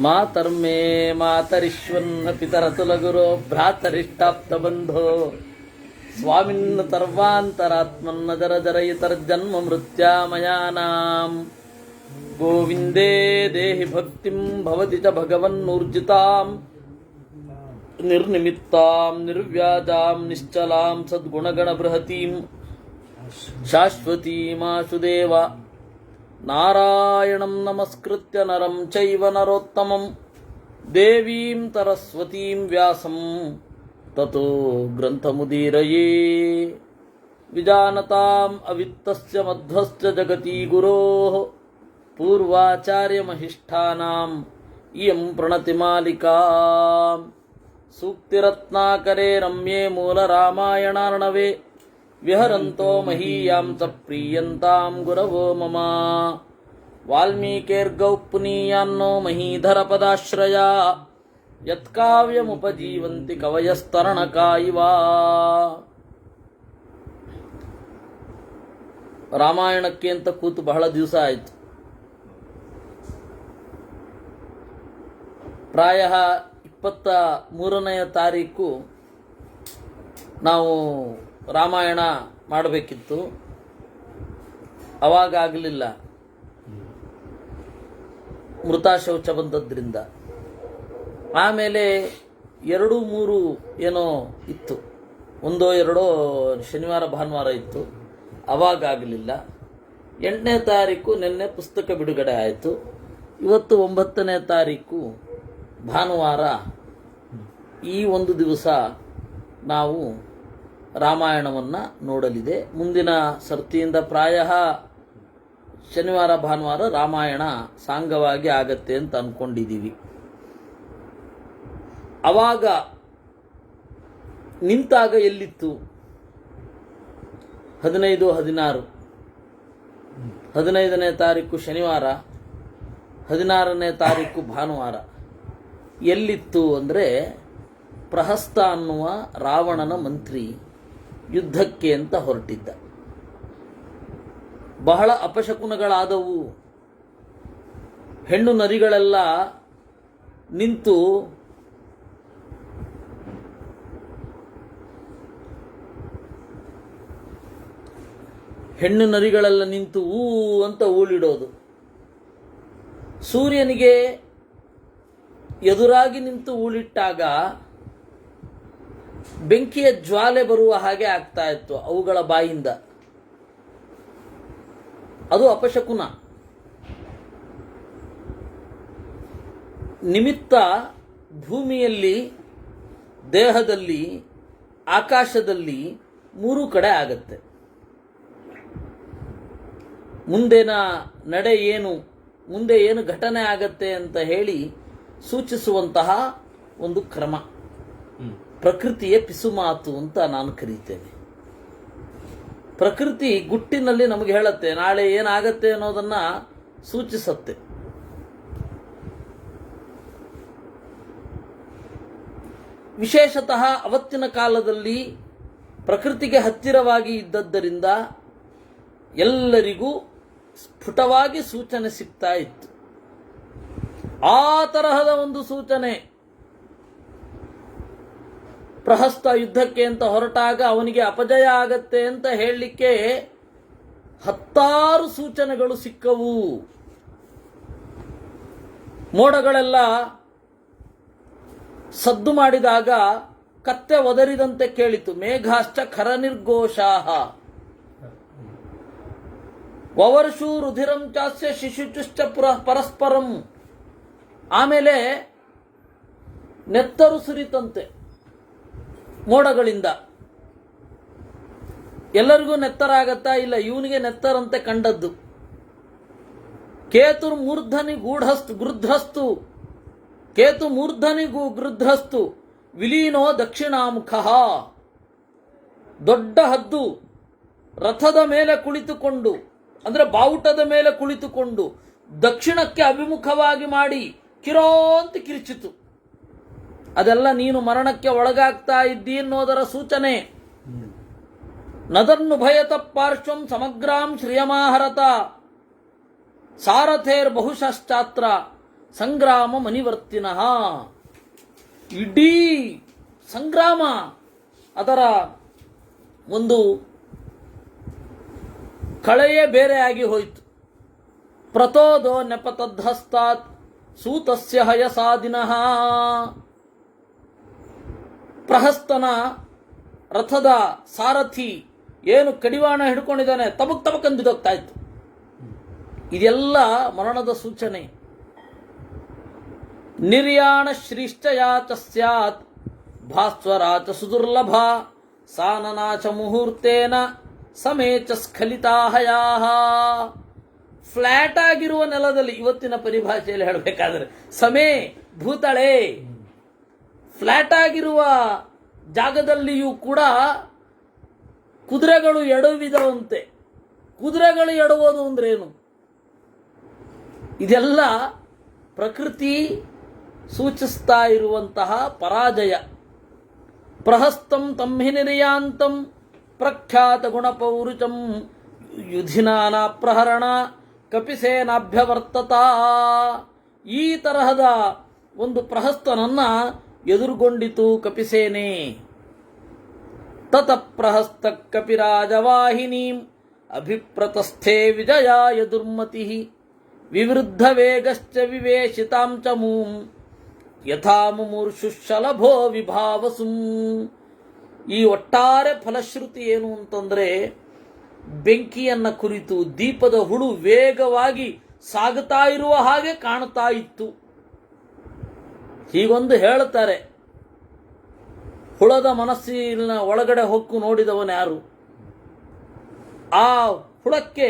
ಮಾತರ್ಮೇ ಮಾತರಿಶ್ವನ್ನ ಪಿತರತುಲಗುರೋ ಭ್ರಾತರಿಷ್ಟಾಪ್ತ ಬಂಧೋ ಸ್ವಾಮಿನ್ನ ಸರ್ವಾಂತರಾತ್ಮನ್ನ ಜರ ಜರಯಿತರ್ಜನ್ಮ ಮೃತ್ಯಾಮಯಾನಾಂ ಗೋವಿಂದೇ ದೇಹಿ ಭಕ್ತಿಂ ಭವತಿ ಚ ಭಗವನ್ನೂರ್ಜಿತಾಂ ನಿರ್ನಿಮಿತ್ತಾಂ ನಿರ್ವ್ಯಾಜಾಂ ನಿಶ್ಚಲಾಂ ಸದ್ಗುಣಗಣ ಬೃಹತೀಂ ಶಾಶ್ವತೀಮಾಶುದೇವ ನಾರಾಯಣಂ ನಮಸ್ಕೃತ್ಯ ನರಂ ಚೈವ ನರೋತ್ತಮಂ ದೇವೀಂ ಸರಸ್ವತೀಂ ವ್ಯಾಸಂ ತತೋ ಗ್ರಂಥಮುದೀರಯೇ ವಿಜಾನತಾಂ ಅವಿತ್ತಸ್ಯ ಮಧ್ವಸ್ಯ ಜಗತಿ ಗುರೋಃ ಪೂರ್ವಾಚಾರ್ಯಮಹಿಷ್ಠಾನಾಂ ಇಯಂ ಪ್ರಣತಿಮಾಲಿಕಾ ಸೂಕ್ತಿರತ್ನಾಕರೇ ರಮ್ಯೇ ಮೂಲರಾಮಾಯಣಾರ್ಣವೇ ವಿಹರಂತೋ ಮಹೀಯಾಂ ಸ ಪ್ರೀಯಂತಾಂ ಗುರವೋ ಮಮ ವಾಲ್ಮೀಕೇರ್ಗೌ ಪುನೀಯಾನ್ನೋ ಮಹೀಧರ ಪದಾಶ್ರಯ ಯತ್ಕಾವ್ಯಮುಪಜೀವಂತಿ ಕವಯಸ್ತರಣಕಾ ಇವ. ರಾಮಾಯಣಕ್ಕೆ ಅಂತ ಕೂತು ಬಹಳ ದಿವಸ ಆಯಿತು. ಪ್ರಾಯ 23ನೇ ತಾರೀಕು ನಾವು ರಾಮಾಯಣ ಮಾಡಬೇಕಿತ್ತು. ಅವಾಗ ಆಗಲಿಲ್ಲ, ಮೃತಾಶೌಚ ಬಂದದ್ರಿಂದ. ಆಮೇಲೆ 2-3 ಏನೋ ಇತ್ತು, 1-2 ಶನಿವಾರ ಭಾನುವಾರ ಇತ್ತು, ಅವಾಗ ಆಗಲಿಲ್ಲ. 8ನೇ ತಾರೀಕು ನಿನ್ನೆ ಪುಸ್ತಕ ಬಿಡುಗಡೆ ಆಯಿತು. ಇವತ್ತು 9ನೇ ತಾರೀಕು ಭಾನುವಾರ. ಈ ಒಂದು ದಿವಸ ನಾವು ರಾಮಾಯಣವನ್ನು ನೋಡಲಿದೆ. ಮುಂದಿನ ಸರ್ತಿಯಿಂದ ಪ್ರಾಯ ಶನಿವಾರ ಭಾನುವಾರ ರಾಮಾಯಣ ಸಾಂಗವಾಗಿ ಆಗತ್ತೆ ಅಂತ ಅಂದ್ಕೊಂಡಿದ್ದೀವಿ. ಅವಾಗ ನಿಂತಾಗ ಎಲ್ಲಿತ್ತು? 15-16, 15ನೇ ತಾರೀಕು ಶನಿವಾರ, 16ನೇ ತಾರೀಕು ಭಾನುವಾರ. ಎಲ್ಲಿತ್ತು ಅಂದರೆ, ಪ್ರಹಸ್ತ ಅನ್ನುವ ರಾವಣನ ಮಂತ್ರಿ ಯುದ್ಧಕ್ಕೆ ಅಂತ ಹೊರಟಿದ್ದ. ಬಹಳ ಅಪಶಕುನಗಳಾದವು. ಹೆಣ್ಣು ನರಿಗಳೆಲ್ಲ ನಿಂತು ಊ ಅಂತ ಊಳಿಡೋದು. ಸೂರ್ಯನಿಗೆ ಎದುರಾಗಿ ನಿಂತು ಊಳಿಟ್ಟಾಗ ಬೆಂಕಿಯ ಜ್ವಾಲೆ ಬರುವ ಹಾಗೆ ಆಗ್ತಾ ಇತ್ತು ಅವುಗಳ ಬಾಯಿಂದ. ಅದು ಅಪಶಕುನ. ನಿಮಿತ್ತ ಭೂಮಿಯಲ್ಲಿ, ದೇಹದಲ್ಲಿ, ಆಕಾಶದಲ್ಲಿ 3 ಕಡೆ ಆಗತ್ತೆ. ಮುಂದಿನ ನಡೆ ಏನು, ಮುಂದೆ ಏನು ಘಟನೆ ಆಗತ್ತೆ ಅಂತ ಹೇಳಿ ಸೂಚಿಸುವಂತಹ ಒಂದು ಕ್ರಮ. ಪ್ರಕೃತಿಯ ಪಿಸುಮಾತು ಅಂತ ನಾನು ಕರೀತೇನೆ. ಪ್ರಕೃತಿ ಗುಟ್ಟಿನಲ್ಲಿ ನಮಗೆ ಹೇಳುತ್ತೆ, ನಾಳೆ ಏನಾಗತ್ತೆ ಅನ್ನೋದನ್ನ ಸೂಚಿಸುತ್ತೆ. ವಿಶೇಷತಃ ಅವತ್ತಿನ ಕಾಲದಲ್ಲಿ ಪ್ರಕೃತಿಗೆ ಹತ್ತಿರವಾಗಿ ಇದ್ದದ್ದರಿಂದ ಎಲ್ಲರಿಗೂ ಸ್ಫುಟವಾಗಿ ಸೂಚನೆ ಸಿಗ್ತಾ ಇತ್ತು. ಆ ತರಹದ ಒಂದು ಸೂಚನೆ ಪ್ರಹಸ್ತ ಯುದ್ಧಕ್ಕೆ ಅಂತ ಹೊರಟಾಗ ಅವನಿಗೆ ಅಪಜಯ ಆಗತ್ತೆ ಅಂತ ಹೇಳಲಿಕ್ಕೆ 10 ಸೂಚನೆಗಳು ಸಿಕ್ಕವು. ಮೋಡಗಳೆಲ್ಲ ಸದ್ದು ಮಾಡಿದಾಗ ಕತ್ತೆ ಒದರಿದಂತೆ ಕೇಳಿತು. ಮೇಘಾಶ್ಚ ಖರನಿರ್ಘೋಷಾಃ ವವರ್ಷು ರುಧಿರಂ ಚಾಸ್ಯ ಶಿಶುಚುಶ್ಚ ಪರಸ್ಪರಂ. ಆಮೇಲೆ ನೆತ್ತರು ಸುರಿತಂತೆ ಮೋಡಗಳಿಂದ. ಎಲ್ಲರಿಗೂ ನೆತ್ತರ ಆಗತ್ತಾ? ಇಲ್ಲ, ಇವನಿಗೆ ನೆತ್ತರಂತೆ ಕಂಡದ್ದು. ಕೇತುರ್ ಮೂರ್ಧನಿ ಗೃಧ್ರಸ್ತು, ಕೇತು ಮೂರ್ಧನಿ ಗೃಧ್ರಸ್ತು ವಿಲೀನೋ ದಕ್ಷಿಣಾಮುಖ. ದೊಡ್ಡ ಹದ್ದು ರಥದ ಮೇಲೆ ಕುಳಿತುಕೊಂಡು, ಅಂದ್ರೆ ಬಾವುಟದ ಮೇಲೆ ಕುಳಿತುಕೊಂಡು ದಕ್ಷಿಣಕ್ಕೆ ಅಭಿಮುಖವಾಗಿ ಮಾಡಿ ಕಿರೋಂತ ಕಿರಿಚಿತು. ಅದೆಲ್ಲ ನೀನು ಮರಣಕ್ಕೆ ಒಳಗಾಗ್ತಾ ಇದ್ದಿ ಅನ್ನೋದರ ಸೂಚನೆ. ನದನ್ನು ಭಯತ ಪಾರ್ಶ್ವಂ ಸಮಗ್ರಾಂ ಶ್ರಿಯಮಾಹರತ ಸಾರಥೇರ್ ಬಹುಶಶ್ಚಾತ್ರ ಸಂಗ್ರಾಮ ಮನಿವರ್ತಿನಃ. ಇಡೀ ಸಂಗ್ರಾಮ ಅದರ ಒಂದು ಕಳೆಯೇ ಬೇರೆಯಾಗಿ ಹೋಯಿತು. ಪ್ರತೋದೋ ನೆಪತದ್ಹಸ್ತಾತ್ ಸೂತಸ್ಯ ಹಯಸಾದಿನಃ. ಪ್ರಹಸ್ತನ ರಥದ ಸಾರಥಿ ಏನು ಕಡಿವಾಣ ಹಿಡ್ಕೊಂಡಿದ್ದಾನೆ, ತಬಕ್ ತಬಕ್ ಬಿದ್ದೋಗ್ತಾ ಇತ್ತು. ಇದೆಲ್ಲ ಮರಣದ ಸೂಚನೆ. ನಿರ್ಯಾಣ ಶ್ರೀಶ್ಚಯಾಚ ಸ್ಯಾತ್ ಭಾಸ್ವರಾಚ ಸುದುರ್ಲಭ ಸಾನನಾಚ ಮುಹೂರ್ತೇನ ಸಮೇಚ ಸ್ಖಲಿತಾಹಯಾಹ. ಫ್ಲಾಟ್ ಆಗಿರುವ ನೆಲದಲ್ಲಿ, ಇವತ್ತಿನ ಪರಿಭಾಷೆಯಲ್ಲಿ ಹೇಳಬೇಕಾದ್ರೆ ಸಮೇ ಭೂತಳೆ, ಫ್ಲಾಟ್ ಆಗಿರುವ ಜಾಗದಲ್ಲಿಯೂ ಕೂಡ ಕುದುರೆಗಳು ಎಡವಿದವಂತೆ. ಕುದುರೆಗಳು ಎಡವುದು ಅಂದ್ರೇನು? ಇದೆಲ್ಲ ಪ್ರಕೃತಿ ಸೂಚಿಸ್ತಾ ಇರುವಂತಹ ಪರಾಜಯ. ಪ್ರಹಸ್ತಂ ತಮ್ಮಿ ನಿರ್ಯಾಂತಂ ಪ್ರಖ್ಯಾತ ಗುಣಪೌರುಚಂ ಯುಧಿನಾನ ಪ್ರಹರಣ ಕಪಿಸೇನಾಭ್ಯವರ್ತತ. ಈ ತರಹದ ಒಂದು ಪ್ರಹಸ್ತನನ್ನ ಎದುರುಗೊಂಡಿತು ಕಪಿಸೇನೆ. ತತ ಪ್ರಹಸ್ತ ಕಪಿರಾಜವಾಹಿನೀಂ ಅಭಿಪ್ರತಸ್ಥೆ ವಿಜಯಾಯ ದುರ್ಮತಿ ವಿವೃದ್ಧ ವೇಗಶ್ಚ ವಿವೇಶಿತಾಂ ಚ ಮೂಂ ಯಥಾ ಮುಮೂರ್ಷುಶಲಭೋ ವಿಭಾವಸುಂ. ಈ ಒಟ್ಟಾರೆ ಫಲಶ್ರುತಿ ಏನು ಅಂತಂದ್ರೆ, ಬೆಂಕಿಯನ್ನ ಕುರಿತು ದೀಪದ ಹುಳು ವೇಗವಾಗಿ ಸಾಗುತ್ತಾ ಇರುವ ಹಾಗೆ ಕಾಣುತ್ತಾ ಇತ್ತು. ಹೀಗೊಂದು ಹೇಳುತ್ತಾರೆ, ಹುಳದ ಮನಸ್ಸಿನ ಒಳಗಡೆ ಹೊಕ್ಕು ನೋಡಿದವನ್ಯಾರು? ಆ ಹುಳಕ್ಕೆ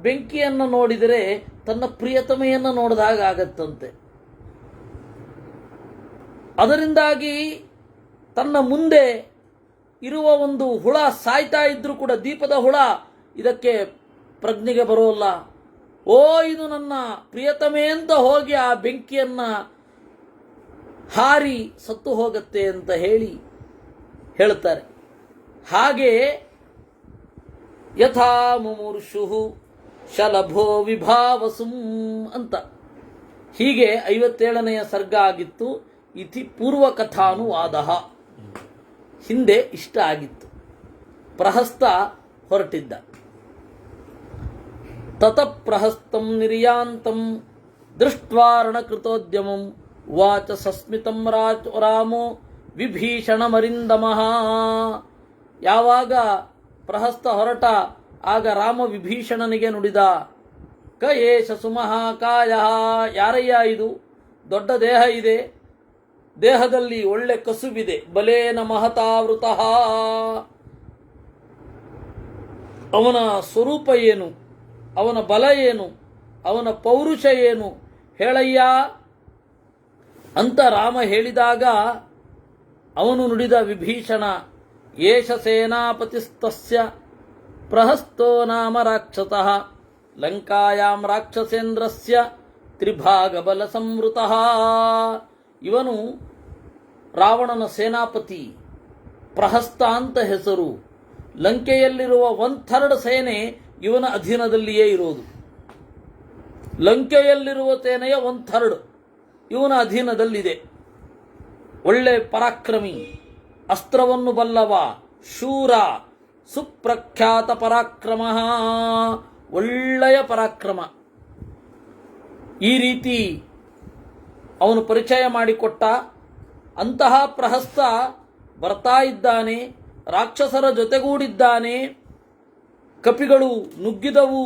ಬೆಂಕಿಯನ್ನು ನೋಡಿದರೆ ತನ್ನ ಪ್ರಿಯತಮೆಯನ್ನು ನೋಡಿದಾಗ ಆಗತ್ತಂತೆ. ಅದರಿಂದಾಗಿ ತನ್ನ ಮುಂದೆ ಇರುವ ಒಂದು ಹುಳ ಸಾಯ್ತಾ ಇದ್ರೂ ಕೂಡ ದೀಪದ ಹುಳ ಇದಕ್ಕೆ ಪ್ರಜ್ಞೆಗೆ ಬರೋಲ್ಲ. ಓ, ಇದು ನನ್ನ ಪ್ರಿಯತಮೆ ಅಂತ ಹೋಗಿ ಆ ಬೆಂಕಿಯನ್ನ ಹಾರಿ ಸತ್ತು ಹೋಗತ್ತೆ ಅಂತ ಹೇಳುತ್ತಾರೆ. ಹಾಗೆ ಯಥಾ ಮುಮೂರ್ಷು ಶಲಭೋ ವಿಭಾವಸುಂ ಅಂತ. ಹೀಗೆ 57ನೆಯ ಸರ್ಗ ಆಗಿತ್ತು. ಇತಿ ಪೂರ್ವಕಥಾನುವಾದ. ಹಿಂದೆ ಇಷ್ಟ ಆಗಿತ್ತು. ಪ್ರಹಸ್ತ ಹೊರಟಿದ್ದ. ತತ ಪ್ರಹಸ್ತಂ ನಿರ್ಯಾಂತಂ ದೃಷ್ಟ್ವಾರಣ ಕೃತೋದ್ಯಮಂ ವಾಚ ಸಸ್ಮಿತಂ ರಾಮೋ ವಿಭೀಷಣಮರಿಂದಮಃ. ಯಾವಾಗ ಪ್ರಹಸ್ತ ಹೊರಟ ಆಗ ರಾಮ ವಿಭೀಷಣನಿಗೆ ನುಡಿದ, ಕ ಏಷ ಸುಮಹಾಕಾಯ. ಯಾರಯ್ಯ ಇದು? ದೊಡ್ಡ ದೇಹ ಇದೆ, ದೇಹದಲ್ಲಿ ಒಳ್ಳೆ ಕಸುಬಿದೆ. ಬಲೇನ ಮಹತಾವೃತಃ. ಅವನ ಸ್ವರೂಪ ಏನು? ಅವನ ಬಲ ಏನು? ಅವನ ಪೌರುಷ ಏನು? ಹೇಳಯ್ಯ ಅಂತ ರಾಮ ಹೇಳಿದಾಗ ಅವನು ನುಡಿದ ವಿಭೀಷಣ, ಏಷ ಸೇನಾಪತಿಸ್ತಸ್ಯ ಪ್ರಹಸ್ತೋ ನಾಮ ರಾಕ್ಷಸಃ ಲಂಕಾಯಾಂ ರಾಕ್ಷಸೇಂದ್ರಸ್ಯ ತ್ರಿಭಾಗಬಲ ಸಂವೃತಃ. ಇವನು ರಾವಣನ ಸೇನಾಪತಿ, ಪ್ರಹಸ್ತ ಅಂತ ಹೆಸರು. ಲಂಕೆಯಲ್ಲಿರುವ 1/3 ಸೇನೆ ಇವನ ಅಧೀನದಲ್ಲಿಯೇ ಇರೋದು. ಲಂಕೆಯಲ್ಲಿರುವ ಸೇನೆಯ 1/3 ಇವನ ಅಧೀನದಲ್ಲಿದೆ. ಒಳ್ಳೆ ಪರಾಕ್ರಮಿ, ಅಸ್ತ್ರವನ್ನು ಬಲ್ಲವ, ಶೂರ, ಸುಪ್ರಖ್ಯಾತ ಪರಾಕ್ರಮ, ಒಳ್ಳೆಯ ಪರಾಕ್ರಮ. ಈ ರೀತಿ ಅವನು ಪರಿಚಯ ಮಾಡಿಕೊಟ್ಟ. ಅಂತಹ ಪ್ರಹಸ್ತ ಬರ್ತಾ ಇದ್ದಾನೆ, ರಾಕ್ಷಸರ ಜೊತೆಗೂಡಿದ್ದಾನೆ. ಕಪಿಗಳು ನುಗ್ಗಿದವು.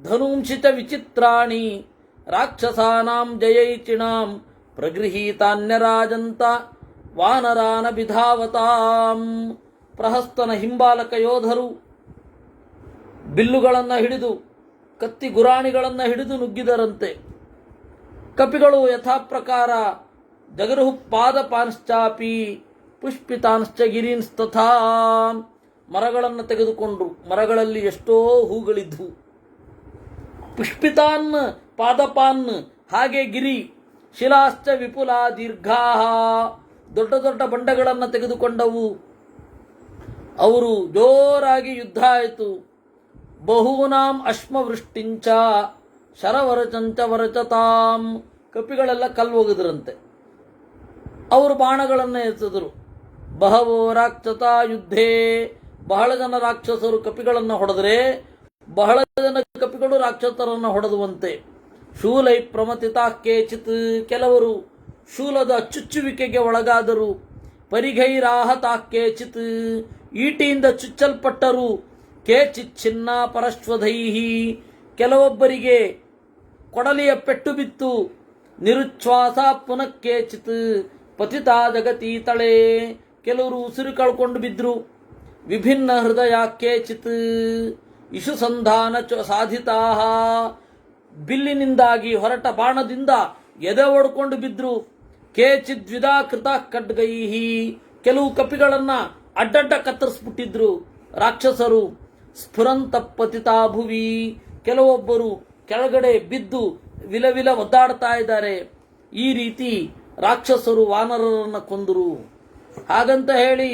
ಧನುಂಶಿತ ವಿಚಿತ್ರಾಣಿ ರಾಕ್ಷಸಾನಾಂ ಜಯೈಚಿಣಾಂ ಪ್ರಗೃಹೀತಾನ್ಯರಾಜಂತ ವಾನರಾನ ಬಿಧಾವತಾಂ. ಪ್ರಹಸ್ತನ ಹಿಂಬಾಲಕ ಯೋಧರು ಬಿಲ್ಲುಗಳನ್ನು ಹಿಡಿದು, ಕತ್ತಿ ಗುರಾಣಿಗಳನ್ನು ಹಿಡಿದು ನುಗ್ಗಿದರಂತೆ. ಕಪಿಗಳು ಯಥಾಪ್ರಕಾರ ಜಗರುಹು ಪಾದಪಾಂಶ್ಚಾಪಿ ಪುಷ್ಪಿತಾಂಶ್ಚ ಗಿರೀನ್ಸ್ತಥಾ. ಮರಗಳನ್ನು ತೆಗೆದುಕೊಂಡ್ರು. ಮರಗಳಲ್ಲಿ ಎಷ್ಟೋ ಹೂಗಳಿದ್ವು. ಪುಷ್ಪಿತಾನ್ ಪಾದಪಾನ್, ಹಾಗೆ ಗಿರಿ. ಶಿಲಾಶ್ಚ ವಿಪುಲಾ ದೀರ್ಘಾ, ದೊಡ್ಡ ದೊಡ್ಡ ಬಂಡೆಗಳನ್ನು ತೆಗೆದುಕೊಂಡವು. ಅವರು ಜೋರಾಗಿ ಯುದ್ಧ ಆಯಿತು. ಬಹೂನಾಂ ಅಶ್ಮವೃಷ್ಟಿಂಚ ಶರವರಚಂಚ ವರಚತಾಂ. ಕಪಿಗಳೆಲ್ಲ ಕಲ್ಲು ಹೋಗಿದ್ರಂತೆ. ಅವರು ಬಾಣಗಳನ್ನು ಎಸೆದರು. ಬಹವೋ ರಾಕ್ಷಸ ಯುದ್ಧೇ, ಬಹಳ ಜನ ರಾಕ್ಷಸರು ಕಪಿಗಳನ್ನು ಹೊಡೆದರೆ ಬಹಳ ಜನ ಕಪಿಗಳು ರಾಕ್ಷಸರನ್ನು ಹೊಡೆದುವಂತೆ. ಶೂಲೈ ಪ್ರಮತಿತಾ ಕೇಚಿತ್, ಕೆಲವರು ಶೂಲದ ಚುಚ್ಚುವಿಕೆಗೆ ಒಳಗಾದರು. ಪರಿಘೈರಾಹತಾ ಕೇಚಿತ್, ಈಟಿಯಿಂದ ಚುಚ್ಚಲ್ಪಟ್ಟರು. ಕೇಚಿತ್ ಚಿನ್ನ ಪರಶ್ವಧೈಹಿ, ಕೆಲವೊಬ್ಬರಿಗೆ ಕೊಡಲಿಯ ಪೆಟ್ಟು ಬಿತ್ತು. ನಿರುಚ್ಛ್ವಾಸ ಪುನಃ ಕೇಚಿತ್ ಪತಿತಾ ಜಗತಿ ತಳೆ, ಕೆಲವರು ಉಸಿರು ಕಳ್ಕೊಂಡು ಬಿದ್ರು. ವಿಭಿನ್ನ ಹೃದಯ ಕೇಚಿತ್ ಇಶು ಸಂಧಾನ ಸಾಧಿತಾ, ಬಿಲ್ಲಿನಿಂದಾಗಿ ಹೊರಟ ಬಾಣದಿಂದ ಎದೆ ಒಡ್ಕೊಂಡು ಬಿದ್ರು. ಕೇಚಿತ್ ದ್ವಿಧಾಕೃತ ಖಡ್ಗೈಹಿ, ಕೆಲವು ಕಪಿಗಳನ್ನ ಅಡ್ಡಡ್ಡ ಕತ್ತರಿಸ್ಬಿಟ್ಟಿದ್ರು ರಾಕ್ಷಸರು. ಸ್ಫುರಂತ ಪತಿತಾ ಭುವಿ, ಕೆಲವೊಬ್ಬರು ಕೆಳಗಡೆ ಬಿದ್ದು ವಿಲವಿಲ ಒದ್ದಾಡ್ತಾ ಇದ್ದಾರೆ. ಈ ರೀತಿ ರಾಕ್ಷಸರು ವಾನರರನ್ನ ಕೊಂದರು. ಹಾಗಂತ ಹೇಳಿ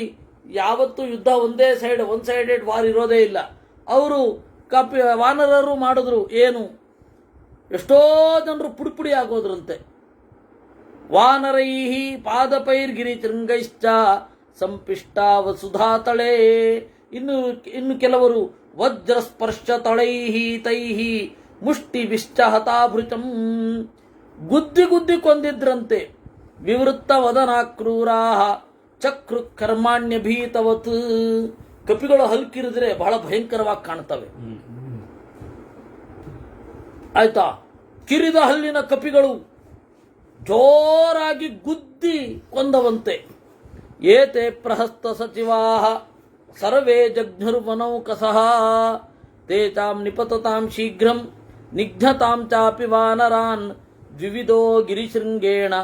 ಯಾವತ್ತೂ ಯುದ್ಧ ಒನ್ ಸೈಡೆಡ್ ವಾರ್ ಇರೋದೇ ಇಲ್ಲ. ಅವರು ವಾನರರು ಮಾಡಿದ್ರು ಏನು, ಎಷ್ಟೋ ಜನರು ಪುಡಿಪುಡಿ ಆಗೋದ್ರಂತೆ. ವಾನರೈಹಿ ಪಾದಪೈರ್ಗಿರಿ ಶೃಂಗೈಶ್ಚ ಸಂಪಿಷ್ಟ ವಸುಧಾತಳೆ, ಇನ್ನು ಕೆಲವರು ವಜ್ರ ಸ್ಪರ್ಶ ತಳೈಹಿ ತೈಹಿ ಮುಷ್ಟಿ ವಿಶ್ಚ ಹತಾಭೃತಂ, ಗುದ್ದಿ ಕೊಂದಿದ್ರಂತೆ. ವಿವೃತ್ತ ವದನಾಕ್ರೂರಾ ಚಕ್ರು ಕರ್ಮಾಣ್ಯ ಭೀತವತ್, ಕಪಿಗಳು ಹಲ್ಕಿರಿದ್ರೆ ಬಹಳ ಭಯಂಕರವಾಗಿ ಕಾಣ್ತವೆ. ಆಯ್ತಾ, ಕಿರಿದ ಹಲ್ಲಿನ ಕಪಿಗಳು ಜೋರಾಗಿ ಗುದ್ದಿ ಕೊಂದವಂತೆ. ಏತೆ ಪ್ರಹಸ್ತ ಸಚಿವಾ ಸರ್ವೇ ಜಘ್ನುರ್ವನೌಕಸಃ, ತೇಚಾಂ ನಿಪತತಾಂ ಶೀಘ್ರಂ ನಿಘ್ನತಾಂ ಚಾಪಿ ವಾನರಾನ್, ದ್ವಿವಿಧೋ ಗಿರಿಶೃಂಗೇಣ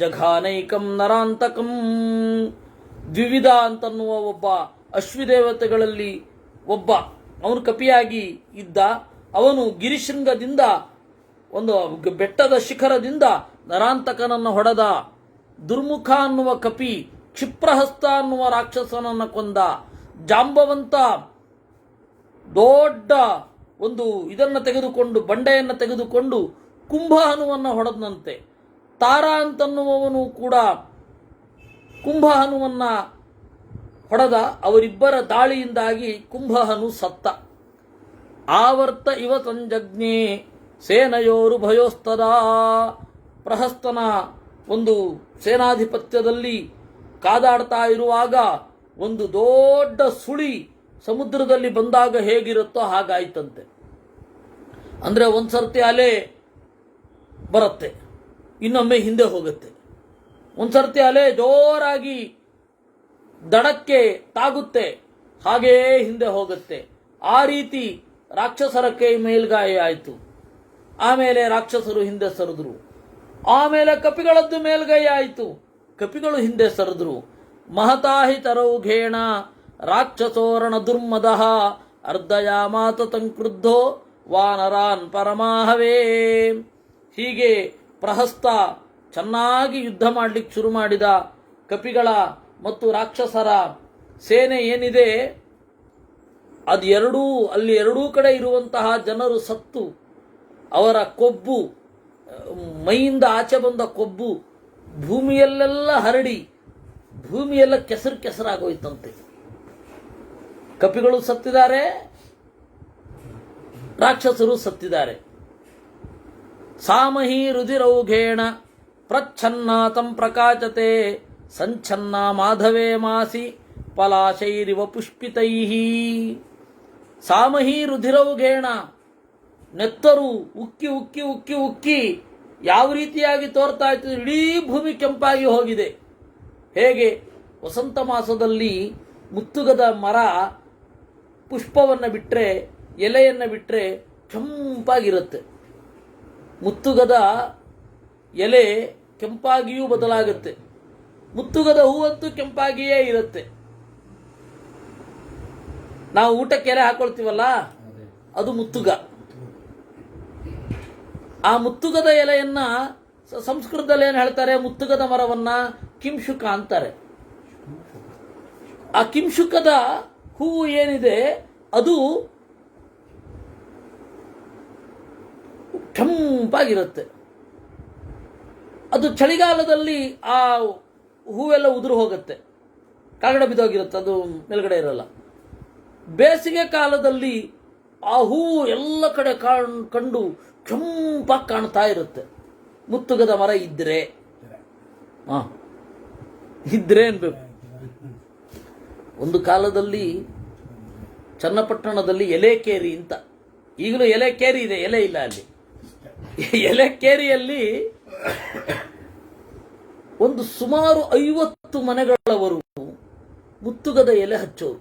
ಜಘಾನೈಕಂ ನರಾಂತಕಂ. ದ್ವಿವಿಧ ಅಂತನ್ನುವ ಒಬ್ಬ ಅಶ್ವಿದೇವತೆಗಳಲ್ಲಿ ಒಬ್ಬ, ಅವನು ಕಪಿಯಾಗಿ ಇದ್ದ. ಅವನು ಗಿರಿಶೃಂಗದಿಂದ, ಒಂದು ಬೆಟ್ಟದ ಶಿಖರದಿಂದ ನರಾಂತಕನನ್ನು ಹೊಡೆದ. ದುರ್ಮುಖ ಅನ್ನುವ ಕಪಿ ಕ್ಷಿಪ್ರಹಸ್ತ ಅನ್ನುವ ರಾಕ್ಷಸನನ್ನು ಕೊಂದ. ಜಾಂಬವಂತ ದೊಡ್ಡ ಒಂದು ಇದನ್ನು ತೆಗೆದುಕೊಂಡು, ಬಂಡೆಯನ್ನು ತೆಗೆದುಕೊಂಡು ಕುಂಭಹನುವನ್ನು ಹೊಡೆದನಂತೆ. ತಾರ ಅಂತನ್ನುವವನು ಕೂಡ ಕುಂಭಹನುವನ್ನ ಹೊಡೆದ. ಅವರಿಬ್ಬರ ದಾಳಿಯಿಂದಾಗಿ ಕುಂಭಹನು ಸತ್ತ. ಆವರ್ತ ಇವ ಸಂಜಜ್ಞೆ ಸೇನಯೋರು ಭಯೋಸ್ತದ, ಪ್ರಹಸ್ತನ ಒಂದು ಸೇನಾಧಿಪತ್ಯದಲ್ಲಿ ಕಾದಾಡ್ತಾ ಇರುವಾಗ ಒಂದು ದೊಡ್ಡ ಸುಳಿ ಸಮುದ್ರದಲ್ಲಿ ಬಂದಾಗ ಹೇಗಿರುತ್ತೋ ಹಾಗಾಯ್ತಂತೆ. ಅಂದ್ರೆ ಒಂದ್ಸರ್ತಿ ಅಲೆ ಬರುತ್ತೆ, ಇನ್ನೊಮ್ಮೆ ಹಿಂದೆ ಹೋಗುತ್ತೆ. ಒಂದ್ಸರ್ತಿ ಅಲೆ ಜೋರಾಗಿ ದಡಕ್ಕೆ ತಾಗುತ್ತೆ, ಹಾಗೆಯೇ ಹಿಂದೆ ಹೋಗುತ್ತೆ. ಆ ರೀತಿ ರಾಕ್ಷಸರ ಕೈ ಮೇಲ್ಗಾಯ ಆಯಿತು. ಆಮೇಲೆ ರಾಕ್ಷಸರು ಹಿಂದೆ ಸರಿದ್ರು. ಆಮೇಲೆ ಕಪಿಗಳದ್ದು ಮೇಲ್ಗೈ ಆಯಿತು, ಕಪಿಗಳು ಹಿಂದೆ ಸರಿದ್ರು. ಮಹತಾಹಿ ತರೌಘೇಣ ರಾಕ್ಷಸೋರಣ ದುರ್ಮದಃ, ಅರ್ಧಯಾಮಾತ ತಂಕ್ರುದ್ಧೋ ವಾನರಾನ್ ಪರಮಾಹವೇ. ಹೀಗೆ ಪ್ರಹಸ್ತ ಚೆನ್ನಾಗಿ ಯುದ್ಧ ಮಾಡಲಿಕ್ಕೆ ಶುರು ಮಾಡಿದ. ಕಪಿಗಳ ಮತ್ತು ರಾಕ್ಷಸರ ಸೇನೆ ಏನಿದೆ ಅದು ಅಲ್ಲಿ ಎರಡೂ ಕಡೆ ಇರುವಂತಹ ಜನರು ಸತ್ತು, ಅವರ ಕೊಬ್ಬು, ಮೈಯಿಂದ ಆಚೆ ಬಂದ ಕೊಬ್ಬು ಭೂಮಿಯಲ್ಲೆಲ್ಲ ಹರಡಿ ಭೂಮಿಯೆಲ್ಲ ಕೆಸರಾಗೋಯ್ತಂತೆ. ಕಪಿಗಳು ಸತ್ತಿದ್ದಾರೆ, ರಾಕ್ಷಸರು ಸತ್ತಿದ್ದಾರೆ. ಸಾಮಹಿ ರುಧಿರೌಘೇಣ ಪ್ರಚ್ಛನ್ನಾತಂ ಪ್ರಕಾಚತೆ, ಸಂಚ್ಛನ್ನ ಮಾಧವೇ ಮಾಸಿ ಪಲಾಶೈರಿವ ಪುಷ್ಪಿತೈಹಿ. ಸಾಮಹಿ ರುಧಿರೌಘೇಣ, ನೆತ್ತರು ಉಕ್ಕಿ ಉಕ್ಕಿ ಉಕ್ಕಿ ಉಕ್ಕಿ ಯಾವ ರೀತಿಯಾಗಿ ತೋರ್ತಾ ಇತ್ತು, ಇಡೀ ಭೂಮಿ ಕೆಂಪಾಗಿ ಹೋಗಿದೆ. ಹೇಗೆ ವಸಂತ ಮಾಸದಲ್ಲಿ ಮುತ್ತುಗದ ಮರ ಪುಷ್ಪವನ್ನು ಬಿಟ್ಟರೆ, ಎಲೆಯನ್ನು ಬಿಟ್ಟರೆ ಕೆಂಪಾಗಿರುತ್ತೆ. ಮುತ್ತುಗದ ಎಲೆ ಕೆಂಪಾಗಿಯೂ ಬದಲಾಗುತ್ತೆ, ಮುತ್ತುಗದ ಹೂವಂತೂ ಕೆಂಪಾಗಿಯೇ ಇರುತ್ತೆ. ನಾವು ಊಟಕ್ಕೆ ಎಲೆ ಹಾಕೊಳ್ತೀವಲ್ಲ, ಅದು ಮುತ್ತುಗ. ಆ ಮುತ್ತುಗದ ಎಲೆಯನ್ನ ಸಂಸ್ಕೃತದಲ್ಲಿ ಏನು ಹೇಳ್ತಾರೆ, ಮುತ್ತುಗದ ಮರವನ್ನ ಕಿಂಶುಕ ಅಂತಾರೆ. ಆ ಕಿಂಶುಕದ ಹೂವು ಏನಿದೆ ಅದು ಕೆಂಪಾಗಿರುತ್ತೆ. ಅದು ಚಳಿಗಾಲದಲ್ಲಿ ಆ ಹೂವೆಲ್ಲ ಉದುರು ಹೋಗುತ್ತೆ, ಕಾಗಡ ಬಿದ್ದೋಗಿರುತ್ತೆ, ಅದು ಮೇಲ್ಗಡೆ ಇರಲ್ಲ. ಬೇಸಿಗೆ ಕಾಲದಲ್ಲಿ ಆ ಹೂವು ಎಲ್ಲ ಕಡೆ ಕಂಡು ಕೆಂಪಾಗಿ ಕಾಣ್ತಾ ಇರುತ್ತೆ. ಮುತ್ತುಗದ ಮರ ಇದ್ರೆ ಇದ್ರೆ ಅನ್ಬೇಕು. ಒಂದು ಕಾಲದಲ್ಲಿ ಚನ್ನಪಟ್ಟಣದಲ್ಲಿ ಎಲೆಕೇರಿ ಅಂತ, ಈಗಲೂ ಎಲೆಕೇರಿ ಇದೆ, ಎಲೆ ಇಲ್ಲ ಅಲ್ಲಿ. ಎಲೆಕೇರಿಯಲ್ಲಿ ಒಂದು ಸುಮಾರು 50 ಮನೆಗಳವರು ಮುತ್ತುಗದ ಎಲೆ ಹಚ್ಚೋರು.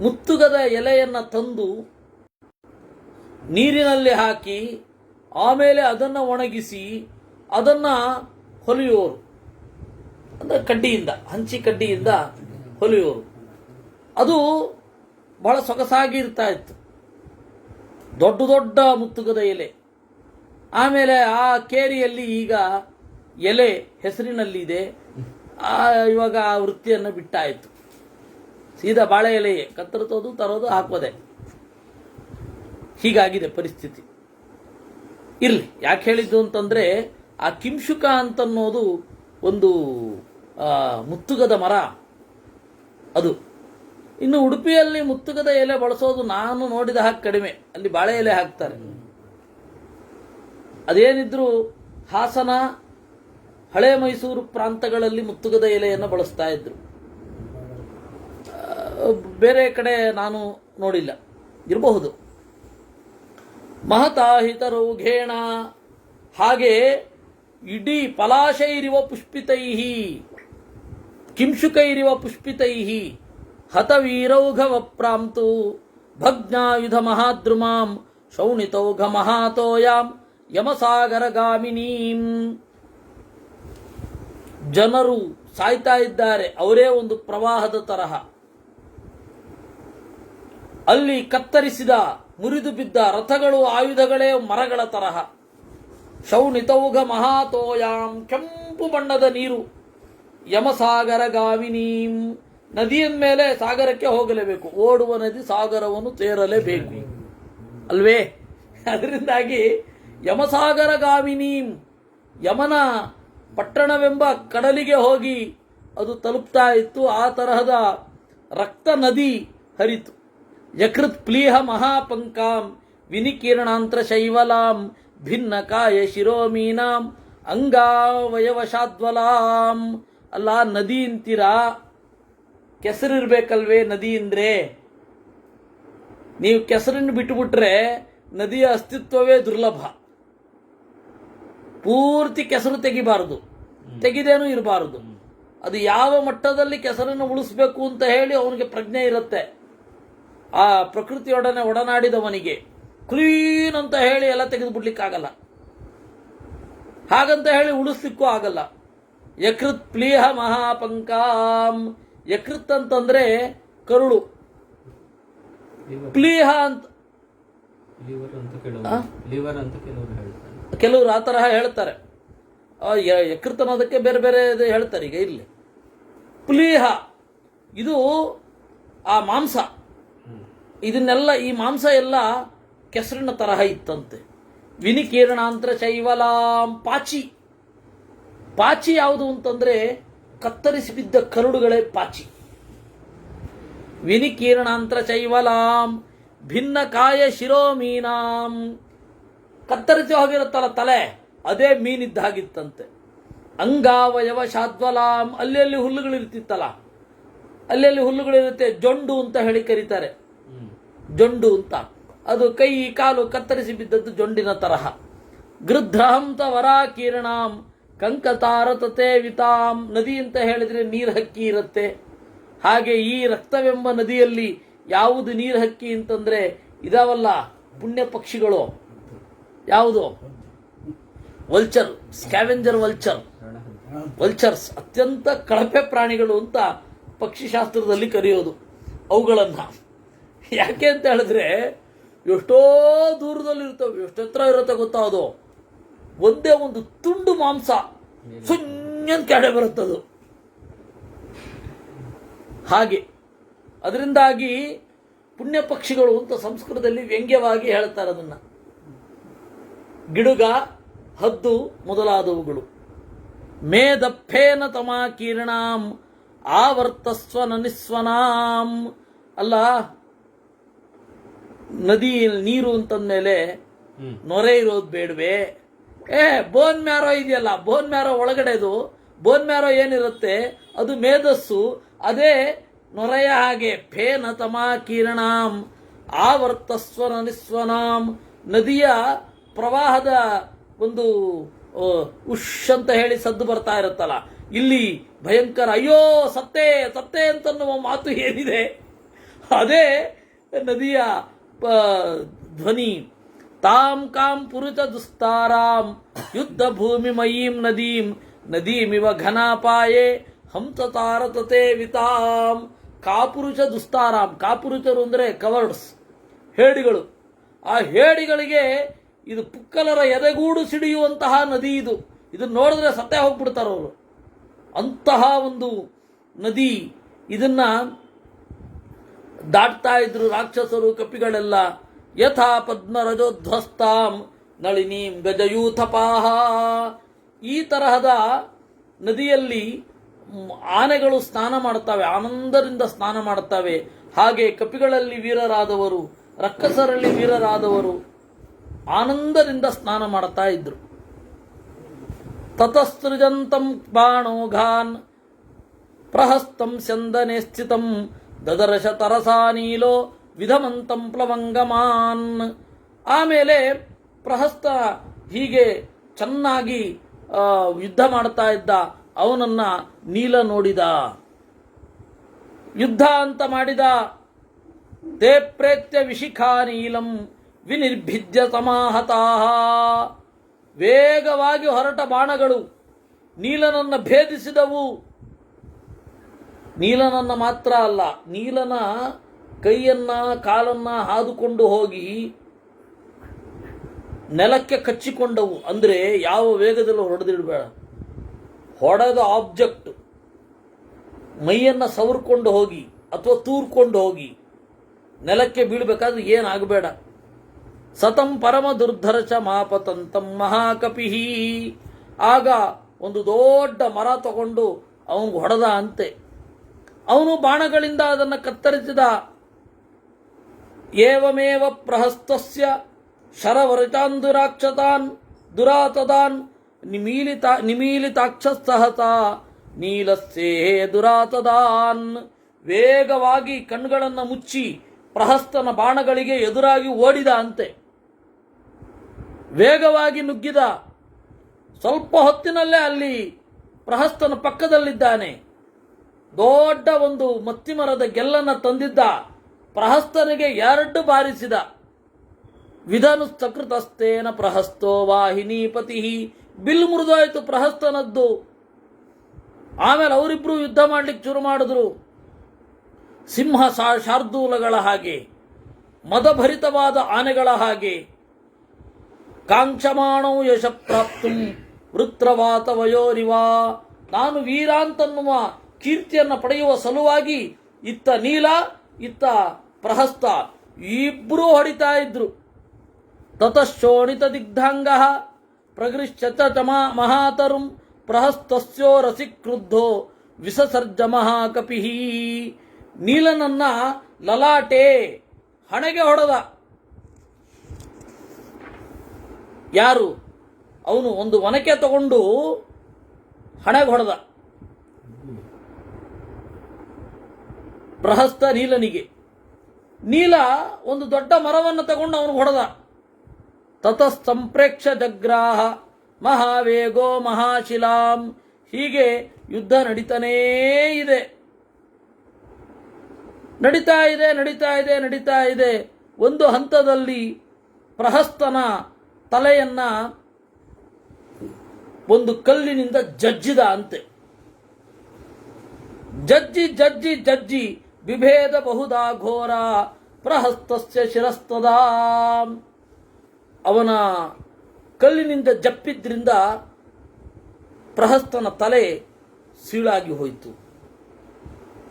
ಮುತ್ತುಗದ ಎಲೆಯನ್ನ ತಂದು ನೀರಿನಲ್ಲಿ ಹಾಕಿ ಆಮೇಲೆ ಅದನ್ನು ಒಣಗಿಸಿ ಅದನ್ನು ಹೊಲಿಯೋರು. ಅಂದರೆ ಕಡ್ಡಿಯಿಂದ, ಹಂಚಿ ಕಡ್ಡಿಯಿಂದ ಹೊಲಿಯೋರು. ಅದು ಬಹಳ ಸೊಗಸಾಗಿ ಇರ್ತಾ ಇತ್ತು, ದೊಡ್ಡ ದೊಡ್ಡ ಮುತ್ತುಗದ ಎಲೆ. ಆಮೇಲೆ ಆ ಕೇರಿಯಲ್ಲಿ ಈಗ ಎಲೆ ಹೆಸರಿನಲ್ಲಿದೆ, ಇವಾಗ ಆ ವೃತ್ತಿಯನ್ನು ಬಿಟ್ಟಾಯಿತು. ಸೀದಾ ಬಾಳೆ ಎಲೆಯೇ ಕತ್ತರಿಸೋದು, ತರೋದು, ಹಾಕೋದೆ. ಹೀಗಾಗಿದೆ ಪರಿಸ್ಥಿತಿ. ಇರಲಿ, ಯಾಕೆ ಹೇಳಿದ್ದು ಅಂತಂದ್ರೆ ಆ ಕಿಂಶುಕ ಅಂತನ್ನೋದು ಒಂದು ಮುತ್ತುಗದ ಮರ ಅದು. ಇನ್ನು ಉಡುಪಿಯಲ್ಲಿ ಮುತ್ತುಗದ ಎಲೆ ಬಳಸೋದು ನಾನು ನೋಡಿದ ಹಾಗೆ ಕಡಿಮೆ, ಅಲ್ಲಿ ಬಾಳೆ ಎಲೆ ಹಾಕ್ತಾರೆ. ಅದೇನಿದ್ರು ಹಾಸನ, ಹಳೆ ಮೈಸೂರು ಪ್ರಾಂತಗಳಲ್ಲಿ ಮುತ್ತುಗದ ಎಲೆಯನ್ನು ಬಳಸ್ತಾ ಇದ್ರು. ಬೇರೆ ಕಡೆ ನಾನು ನೋಡಿಲ್ಲ, ಇರಬಹುದು. ಮಹತಾಹಿತರೌಘೇಣ, ಹಾಗೆ ಇಡೀ ಪಲಾಶೈರಿವ ಪುಷ್ಪಿತೈಹಿ ಕಿಂಶುಕೈರಿವ ಪುಷ್ಪಿತೈಹಿ ಹತವೀರೌಘವ ಪ್ರಾಂತು ಭಗ್ನಾಯುಧ ಮಹಾದ್ರುಮಾಂ ಶೌಣಿತೌಘ ಮಹಾತೋಯಾಂ ಯಮಸಾಗರಗಾಮಿನೀಂ. ಜನರು ಸಾಯ್ತಾ ಇದ್ದಾರೆ, ಅವರೇ ಒಂದು ಪ್ರವಾಹದ ತರಹ. ಅಲ್ಲಿ ಕತ್ತರಿಸಿದ, ಮುರಿದು ಬಿದ್ದ ರಥಗಳು, ಆಯುಧಗಳೇ ಮರಗಳ ತರಹ. ಶೌಣಿತೌಘ ಮಹಾತೋಯಾಂ, ಕೆಂಪು ಬಣ್ಣದ ನೀರು. ಯಮಸಾಗರ ಗಾವಿನೀಂ, ನದಿಯ ಮೇಲೆ ಸಾಗರಕ್ಕೆ ಹೋಗಲೇಬೇಕು. ಓಡುವ ನದಿ ಸಾಗರವನ್ನು ಸೇರಲೇಬೇಕು ಅಲ್ವೇ? ಅದರಿಂದಾಗಿ ಯಮಸಾಗರ ಗಾವಿನೀಂ, ಯಮನ ಪಟ್ಟಣವೆಂಬ ಕಡಲಿಗೆ ಹೋಗಿ ಅದು ತಲುಪ್ತಾ ಇತ್ತು. ಆ ತರಹದ ರಕ್ತ ನದಿ ಹರಿತು. ಯಕೃತ್ ಪ್ಲೀಹ ಮಹಾಪಂಕಾಂ ವಿನಿಕೀರ್ಣಾಂತರ ಶೈವಲಾಂ ಭಿನ್ನ ಕಾಯ ಶಿರೋಮೀನಾಂ ಅಂಗಾವಯವಶಾದ್ವಲಾಂ. ಅಲ್ಲ, ನದಿ ಅಂತೀರಾ, ಕೆಸರಿರ್ಬೇಕಲ್ವೇ ನದಿ ಅಂದ್ರೆ? ನೀವು ಕೆಸರನ್ನು ಬಿಟ್ಟುಬಿಟ್ರೆ ನದಿಯ ಅಸ್ತಿತ್ವವೇ ದುರ್ಲಭ. ಪೂರ್ತಿ ಕೆಸರು ತೆಗಿಬಾರದು, ತೆಗಿದೇನೂ ಇರಬಾರದು. ಅದು ಯಾವ ಮಟ್ಟದಲ್ಲಿ ಕೆಸರನ್ನು ಉಳಿಸ್ಬೇಕು ಅಂತ ಹೇಳಿ ಅವನಿಗೆ ಪ್ರಜ್ಞೆ ಇರುತ್ತೆ. ಆ ಪ್ರಕೃತಿಯೊಡನೆ ಒಡನಾಡಿದವನಿಗೆ ಕ್ಲೀನ್ ಅಂತ ಹೇಳಿ ಎಲ್ಲ ತೆಗೆದು ಬಿಡ್ಲಿಕ್ಕಾಗಲ್ಲ, ಹಾಗಂತ ಹೇಳಿ ಉಳಿಸ್ಲಿಕ್ಕೂ ಆಗಲ್ಲ. ಯಕೃತ್ ಪ್ಲೀಹ ಮಹಾಪಂಕಾಂ, ಯಕೃತ್ ಅಂತಂದ್ರೆ ಕರುಳು, ಪ್ಲೀಹ ಅಂತ ಕೆಲವರು ಆ ತರಹ ಹೇಳ್ತಾರೆ. ಯಕೃತ್ ಅನ್ನೋದಕ್ಕೆ ಬೇರೆ ಬೇರೆ ಹೇಳ್ತಾರೆ. ಈಗ ಇಲ್ಲಿ ಪ್ಲೀಹ ಇದು ಆ ಮಾಂಸ, ಇದನ್ನೆಲ್ಲ, ಈ ಮಾಂಸ ಎಲ್ಲ ಕೆಸರಿನ ತರಹ ಇತ್ತಂತೆ. ವಿನಿಕೀರ್ಣಾಂತರ ಶೈವಲಾಂ, ಪಾಚಿ. ಪಾಚಿ ಯಾವುದು ಅಂತಂದ್ರೆ ಕತ್ತರಿಸಿ ಬಿದ್ದ ಕರುಡುಗಳೇ ಪಾಚಿ. ವಿನಿಕೀರ್ಣಾಂತರ ಶೈವಲಾಂ ಭಿನ್ನ ಕಾಯ ಶಿರೋಮೀನಾಂ, ಕತ್ತರಿಸಿ ಹೋಗಿರುತ್ತಲ್ಲ ತಲೆ, ಅದೇ ಮೀನಿದ್ದ ಹಾಗಿತ್ತಂತೆ. ಅಂಗಾವಯವ ಶಾದ್ವಲಾಂ, ಅಲ್ಲಿ ಹುಲ್ಲುಗಳಿರ್ತಿತ್ತಲ್ಲ, ಅಲ್ಲಿ ಹುಲ್ಲುಗಳಿರುತ್ತೆ, ಜೊಂಡು ಅಂತ ಹೇಳಿ ಕರೀತಾರೆ. ಜೊಂಡು ಅಂತ, ಅದು ಕೈ ಕಾಲು ಕತ್ತರಿಸಿ ಬಿದ್ದದ್ದು ಜೊಂಡಿನ ತರಹ. ಗೃಧ್ರಹಂತ ವರಾಕೀರ್ಣಾಂ ಕಂಕತಾರತತೆ ವಿತಾಂ, ನದಿ ಅಂತ ಹೇಳಿದ್ರೆ ನೀರು ಹಕ್ಕಿ ಇರುತ್ತೆ. ಹಾಗೆ ಈ ರಕ್ತವೆಂಬ ನದಿಯಲ್ಲಿ ಯಾವುದು ನೀರು ಹಕ್ಕಿ ಅಂತಂದ್ರೆ ಇದಾವಲ್ಲ ಪುಣ್ಯ ಪಕ್ಷಿಗಳು. ಯಾವುದು? ವಲ್ಚರ್, ಸ್ಕ್ಯಾವೆಂಜರ್ ವಲ್ಚರ್, ವಲ್ಚರ್ಸ್ ಅತ್ಯಂತ ಕಳಪೆ ಪ್ರಾಣಿಗಳು ಅಂತ ಪಕ್ಷಿಶಾಸ್ತ್ರದಲ್ಲಿ ಕರೆಯೋದು ಅವುಗಳನ್ನ. ಯಾಕೆ ಅಂತ ಹೇಳಿದ್ರೆ ಎಷ್ಟೋ ದೂರದಲ್ಲಿ ಇರ್ತವೆ, ಎಷ್ಟು ಎತ್ತರ ಇರುತ್ತೆ ಗೊತ್ತಾ? ಅದು ಒಂದೇ ಒಂದು ತುಂಡು ಮಾಂಸ ಸುಮ್ಮನೆ ಕೆಡೆ ಬರುತ್ತದು. ಹಾಗೆ ಅದರಿಂದಾಗಿ ಪುಣ್ಯ ಪಕ್ಷಿಗಳು ಅಂತ ಸಂಸ್ಕೃತದಲ್ಲಿ ವ್ಯಂಗ್ಯವಾಗಿ ಹೇಳ್ತಾರೆ ಅದನ್ನ. ಗಿಡುಗ, ಹದ್ದು ಮೊದಲಾದವುಗಳು. ಮೇದಪ್ಪೇನ ತಮಾಕೀರ್ಣಾಂ ಆವರ್ತಸ್ವನ ನಿಸ್ವನಾಂ. ಅಲ್ಲ, ನದಿ ನೀರು ಅಂತಂದ್ಮೇಲೆ ನೊರೆ ಇರೋದು ಬೇಡವೆ? ಬೋನ್ ಮ್ಯಾರೋ ಇದೆಯಲ್ಲ, ಬೋನ್ ಮ್ಯಾರೋ ಒಳಗಡೆದು ಬೋನ್ ಮ್ಯಾರೋ ಏನಿರುತ್ತೆ ಅದು ಮೇಧಸ್ಸು, ಅದೇ ನೊರೆಯ ಹಾಗೆ. ಫೇನ ತಮಾಕೀರ್ಣಾಂ ಆವರ್ತಸ್ವನ ನಿಸ್ವನಾಂ. ನದಿಯ ಪ್ರವಾಹದ ಒಂದು ಉಶ್ ಅಂತ ಹೇಳಿ ಸದ್ದು ಬರ್ತಾ ಇರುತ್ತಲ್ಲ, ಇಲ್ಲಿ ಭಯಂಕರ ಅಯ್ಯೋ ಸತ್ತೆ ಸತ್ತೆ ಅಂತನ್ನುವ ಮಾತು ಏನಿದೆ ಅದೇ ನದಿಯ ಧ್ವನಿ. ತಾಂ ಕಾಂ ಪುರುಷ ದುಸ್ತಾರಾಂ ಯುದ್ಧ ಭೂಮಿ ಮಯೀಂ ನದೀಂ ನದೀಮಿವ ಘನಾಪಾಯೇ ಹಂಸತಾರತತೆ ವಿತಾಂ. ಕಾಪುರುಷ ದುಸ್ತಾರಾಂ. ಕಾಪುರುಷರು ಅಂದರೆ ಕವರ್ಡ್ಸ್, ಹೇಡಿಗಳು. ಆ ಹೇಡಿಗಳಿಗೆ ಇದು ಪುಕ್ಕಲರ ಎದೆಗೂಡು ಸಿಡಿಯುವಂತಹ ನದಿ ಇದು. ಇದನ್ನು ನೋಡಿದ್ರೆ ಸತ್ತೇ ಹೋಗ್ಬಿಡ್ತಾರೆ ಅವರು. ಅಂತಹ ಒಂದು ನದಿ. ಇದನ್ನ ದಾಟ್ತಾ ಇದ್ರು ರಾಕ್ಷಸರು, ಕಪಿಗಳೆಲ್ಲ. ಯಥಾ ಪದ್ಮರಜೋಧ್ವಸ್ತಾಂ ನಳಿನೀಂ ಗಜಯೂಥಪಾಹ. ಈ ತರಹದ ನದಿಯಲ್ಲಿ ಆನೆಗಳು ಸ್ನಾನ ಮಾಡುತ್ತವೆ, ಆನಂದದಿಂದ ಸ್ನಾನ ಮಾಡುತ್ತವೆ. ಹಾಗೆ ಕಪಿಗಳಲ್ಲಿ ವೀರರಾದವರು, ರಕ್ಕಸರಲ್ಲಿ ವೀರರಾದವರು ಆನಂದದಿಂದ ಸ್ನಾನ ಮಾಡುತ್ತಾ ಇದ್ರು. ತತಸೃಜಂತಂ ಬಾಣೋಘಾನ್ ಪ್ರಹಸ್ತಂ ಸ್ಯಂದನೆ ಸ್ಥಿತಂ ದದರ್ಶ ತರಸಾ ನೀಲೋ ವಿಧಮಂತಂ ಪ್ಲವಂಗಮಾನ್. ಆಮೇಲೆ ಪ್ರಹಸ್ತ ಹೀಗೆ ಚೆನ್ನಾಗಿ ಯುದ್ಧ ಮಾಡ್ತಾ ಇದ್ದ ಅವನನ್ನ ನೀಲ ನೋಡಿದ. ಯುದ್ಧ ಅಂತ ಮಾಡಿದ. ತೇ ಪ್ರೇತ್ಯ ವಿಶಿಖಾ ನೀಲಂ ವಿನಿರ್ಭಿದ್ಯ ಸಮಾಹತಾಃ. ವೇಗವಾಗಿ ಹೊರಟ ಬಾಣಗಳು ನೀಲನನ್ನ ಭೇದಿಸಿದವು. ನೀಲನನ್ನ ಮಾತ್ರ ಅಲ್ಲ, ನೀಲನ ಕೈಯನ್ನ ಕಾಲನ್ನ ಹಾದುಕೊಂಡು ಹೋಗಿ ನೆಲಕ್ಕೆ ಕಚ್ಚಿಕೊಂಡವು. ಅಂದ್ರೆ ಯಾವ ವೇಗದಲ್ಲೂ ಹೊಡೆದಿಡಬೇಡ, ಹೊಡೆದ ಆಬ್ಜೆಕ್ಟ್ ಮೈಯನ್ನ ಸವರ್ಕೊಂಡು ಹೋಗಿ ಅಥವಾ ತೂರ್ಕೊಂಡು ಹೋಗಿ ನೆಲಕ್ಕೆ ಬೀಳ್ಬೇಕಾದ್ರೆ ಏನಾಗಬೇಡ. ಸತಂ ಪರಮ ದುರ್ಧರ್ಷ ಮಾಪತಂತಂ ಮಹಾಕಪಿಹಿ. ಆಗ ಒಂದು ದೊಡ್ಡ ಮರ ತಗೊಂಡು ಅವನಿಗೆ ಹೊಡೆದ ಅಂತೆ. ಅವನು ಬಾಣಗಳಿಂದ ಅದನ್ನು ಕತ್ತರಿಸಿದ. ಏವಮೇವ ಪ್ರಹಸ್ತಸ್ಯ ಶರವರಿತಾನ್ ದುರಾತದಾನ್ ನಿಮೀಲಿತಾಕ್ಷಸಹತಾ ನೀಲಸ್ಸೇ ದುರಾತದಾನ್. ವೇಗವಾಗಿ ಕಣ್ಗಳನ್ನು ಮುಚ್ಚಿ ಪ್ರಹಸ್ತನ ಬಾಣಗಳಿಗೆ ಎದುರಾಗಿ ಓಡಿದ ಅಂತೆ. ವೇಗವಾಗಿ ನುಗ್ಗಿದ. ಸ್ವಲ್ಪ ಹೊತ್ತಿನಲ್ಲೇ ಅಲ್ಲಿ ಪ್ರಹಸ್ತನ ಪಕ್ಕದಲ್ಲಿದ್ದಾನೆ. ದೊಡ್ಡ ಒಂದು ಮತ್ತಿಮರದ ಗೆಲ್ಲನ್ನು ತಂದಿದ್ದ. ಪ್ರಹಸ್ತನಿಗೆ 2 ಬಾರಿಸಿದ. ವಿಧನು ಸಕೃತಸ್ತೇನ ಪ್ರಹಸ್ತೋ ವಾಹಿನೀಪತಿ. ಬಿಲ್ ಮುರಿದೋಯ್ತು ಪ್ರಹಸ್ತನದ್ದು. ಆಮೇಲೆ ಅವರಿಬ್ರು ಯುದ್ಧ ಮಾಡ್ಲಿಕ್ಕೆ ಶುರು ಮಾಡಿದ್ರು. ಸಿಂಹ ಶಾರ್ದೂಲಗಳ ಹಾಗೆ, ಮದಭರಿತವಾದ ಆನೆಗಳ ಹಾಗೆ. ಕಾಂಕ್ಷಮಾಣೌ ಯಶ ಪ್ರಾಪ್ತುಂ ವೃತ್ರವಾತ ವಯೋರಿವಾ. ನಾನು ವೀರ ಅಂತನ್ನುವ ಕೀರ್ತಿಯನ್ನು ಪಡೆಯುವ ಸಲುವಾಗಿ ಇತ್ತ ನೀಲ ಇತ್ತ ಪ್ರಹಸ್ತ ಇಬ್ಬರೂ ಹೊಡಿತಾ ಇದ್ರು. ತತಶೋಣಿತ ದಿಗ್ಧಾಂಗ ಪ್ರಗೃಶ್ಯತ ಮಹಾತರುಂ ಪ್ರಹಸ್ತಸ್ಯೋ ರಸಿಕ್ರುದ್ಧೋ ವಿಸಸರ್ಜ ಮಹಾಕಪಿ. ನೀಲನನ್ನ ಲಲಾಟೆ ಹಣೆಗೆ ಹೊಡೆದ. ಯಾರು? ಅವನು ಒಂದು ಒನಕೆ ತಗೊಂಡು ಹಣೆಗೆ ಹೊಡೆದ ಪ್ರಹಸ್ತ ನೀಲನಿಗೆ. ನೀಲ ಒಂದು ದೊಡ್ಡ ಮರವನ್ನು ತಗೊಂಡು ಅವನು ಹೊಡೆದ. ತತಸ್ತಂಪ್ರೇಕ್ಷ ಜಗ್ರಾಹ ಮಹಾವೇಗೋ ಮಹಾಶಿಲಾಂ. ಹೀಗೆ ಯುದ್ಧ ನಡೀತಾನೇ ಇದೆ. ನಡೀತಾ ಇದೆ. ಒಂದು ಹಂತದಲ್ಲಿ ಪ್ರಹಸ್ತನ ತಲೆಯನ್ನ ಒಂದು ಕಲ್ಲಿನಿಂದ ಜಜ್ಜಿದ ಅಂತೆ. ಜಜ್ಜಿ ವಿಭೇದ ಬಹುದಾ ಘೋರ ಪ್ರಹಸ್ತಸ್ಯ ಶಿರಸ್ತದಾ. ಅವನ ಕಲ್ಲಿನಿಂದ ಜಪ್ಪಿದ್ರಿಂದ ಪ್ರಹಸ್ತನ ತಲೆ ಸೀಳಾಗಿ ಹೋಯಿತು.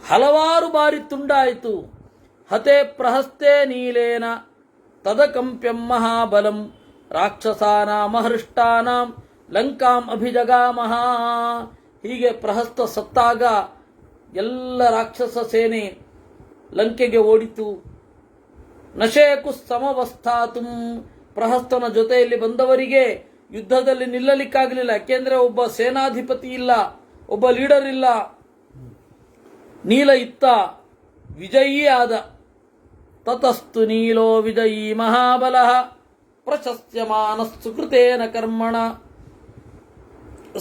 ಹಲವಾರು ಬಾರಿ ತುಂಡಾಯಿತು. ಹತೆ ಪ್ರಹಸ್ತೆ ನೀಲೇನ ತದಕಂಪ್ಯಂ ಮಹಾಬಲಂ ರಾಕ್ಷಸಾನಾಂ ಹೃಷ್ಟಾನಾಂ ಲಂಕಾಂ ಅಭಿಜಗಾಮಹ. ಹೀಗೆ ಪ್ರಹಸ್ತ ಸತ್ತಾಗ ಎಲ್ಲ ರಾಕ್ಷಸ ಸೇನೆ ಲಂಕೆಗೆ ಓಡಿತು. ನಶೇಕು ಸಮವಸ್ಥಾತು, ಪ್ರಹಸ್ತನ ಜೊತೆಯಲ್ಲಿ ಬಂದವರಿಗೆ ಯುದ್ಧದಲ್ಲಿ ನಿಲ್ಲಲಿಕ್ಕಾಗಲಿಲ್ಲ. ಯಾಕೆಂದ್ರೆ ಒಬ್ಬ ಸೇನಾಧಿಪತಿ ಇಲ್ಲ, ಒಬ್ಬ ಲೀಡರ್ ಇಲ್ಲ. ನೀಲ ಇತ್ತ ವಿಜಯೀ ಆದ. ತತಸ್ತು ನೀಲೋ ವಿಜಯೀ ಮಹಾಬಲಃ ಪ್ರಶಸ್ಯಮಾನಸ್ಸು ಕೃತೇನ ಕರ್ಮಣ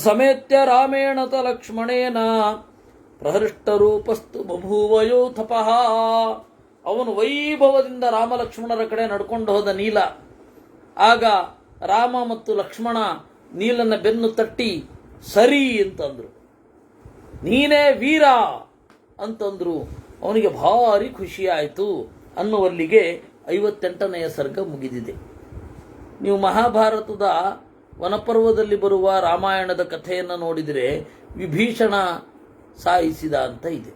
ಸಮೇತ್ಯ ರಾಮೇಣ ತ ಲಕ್ಷ್ಮಣೇನ ಪ್ರಹೃಷ್ಟರೂಪಸ್ತು ಬಭೂವಯೋಥಪಃ. ಅವನು ವೈಭವದಿಂದ ರಾಮಲಕ್ಷ್ಮಣರ ಕಡೆ ನಡ್ಕೊಂಡು ಹೋದ ನೀಲ. ಆಗ ರಾಮ ಮತ್ತು ಲಕ್ಷ್ಮಣ ನೀಲನ ಬೆನ್ನು ತಟ್ಟಿ ಸರಿ ಅಂತಂದ್ರು, ನೀನೇ ವೀರ ಅಂತಂದ್ರು. ಅವನಿಗೆ ಭಾರಿ ಖುಷಿಯಾಯಿತು ಅನ್ನುವಲ್ಲಿಗೆ 58ನೆಯ ಸರ್ಗ ಮುಗಿದಿದೆ. ನೀವು ಮಹಾಭಾರತದ ವನಪರ್ವದಲ್ಲಿ ಬರುವ ರಾಮಾಯಣದ ಕಥೆಯನ್ನು ನೋಡಿದರೆ ವಿಭೀಷಣ ಸಾಯಿಸಿದ ಅಂತ ಇದೆ.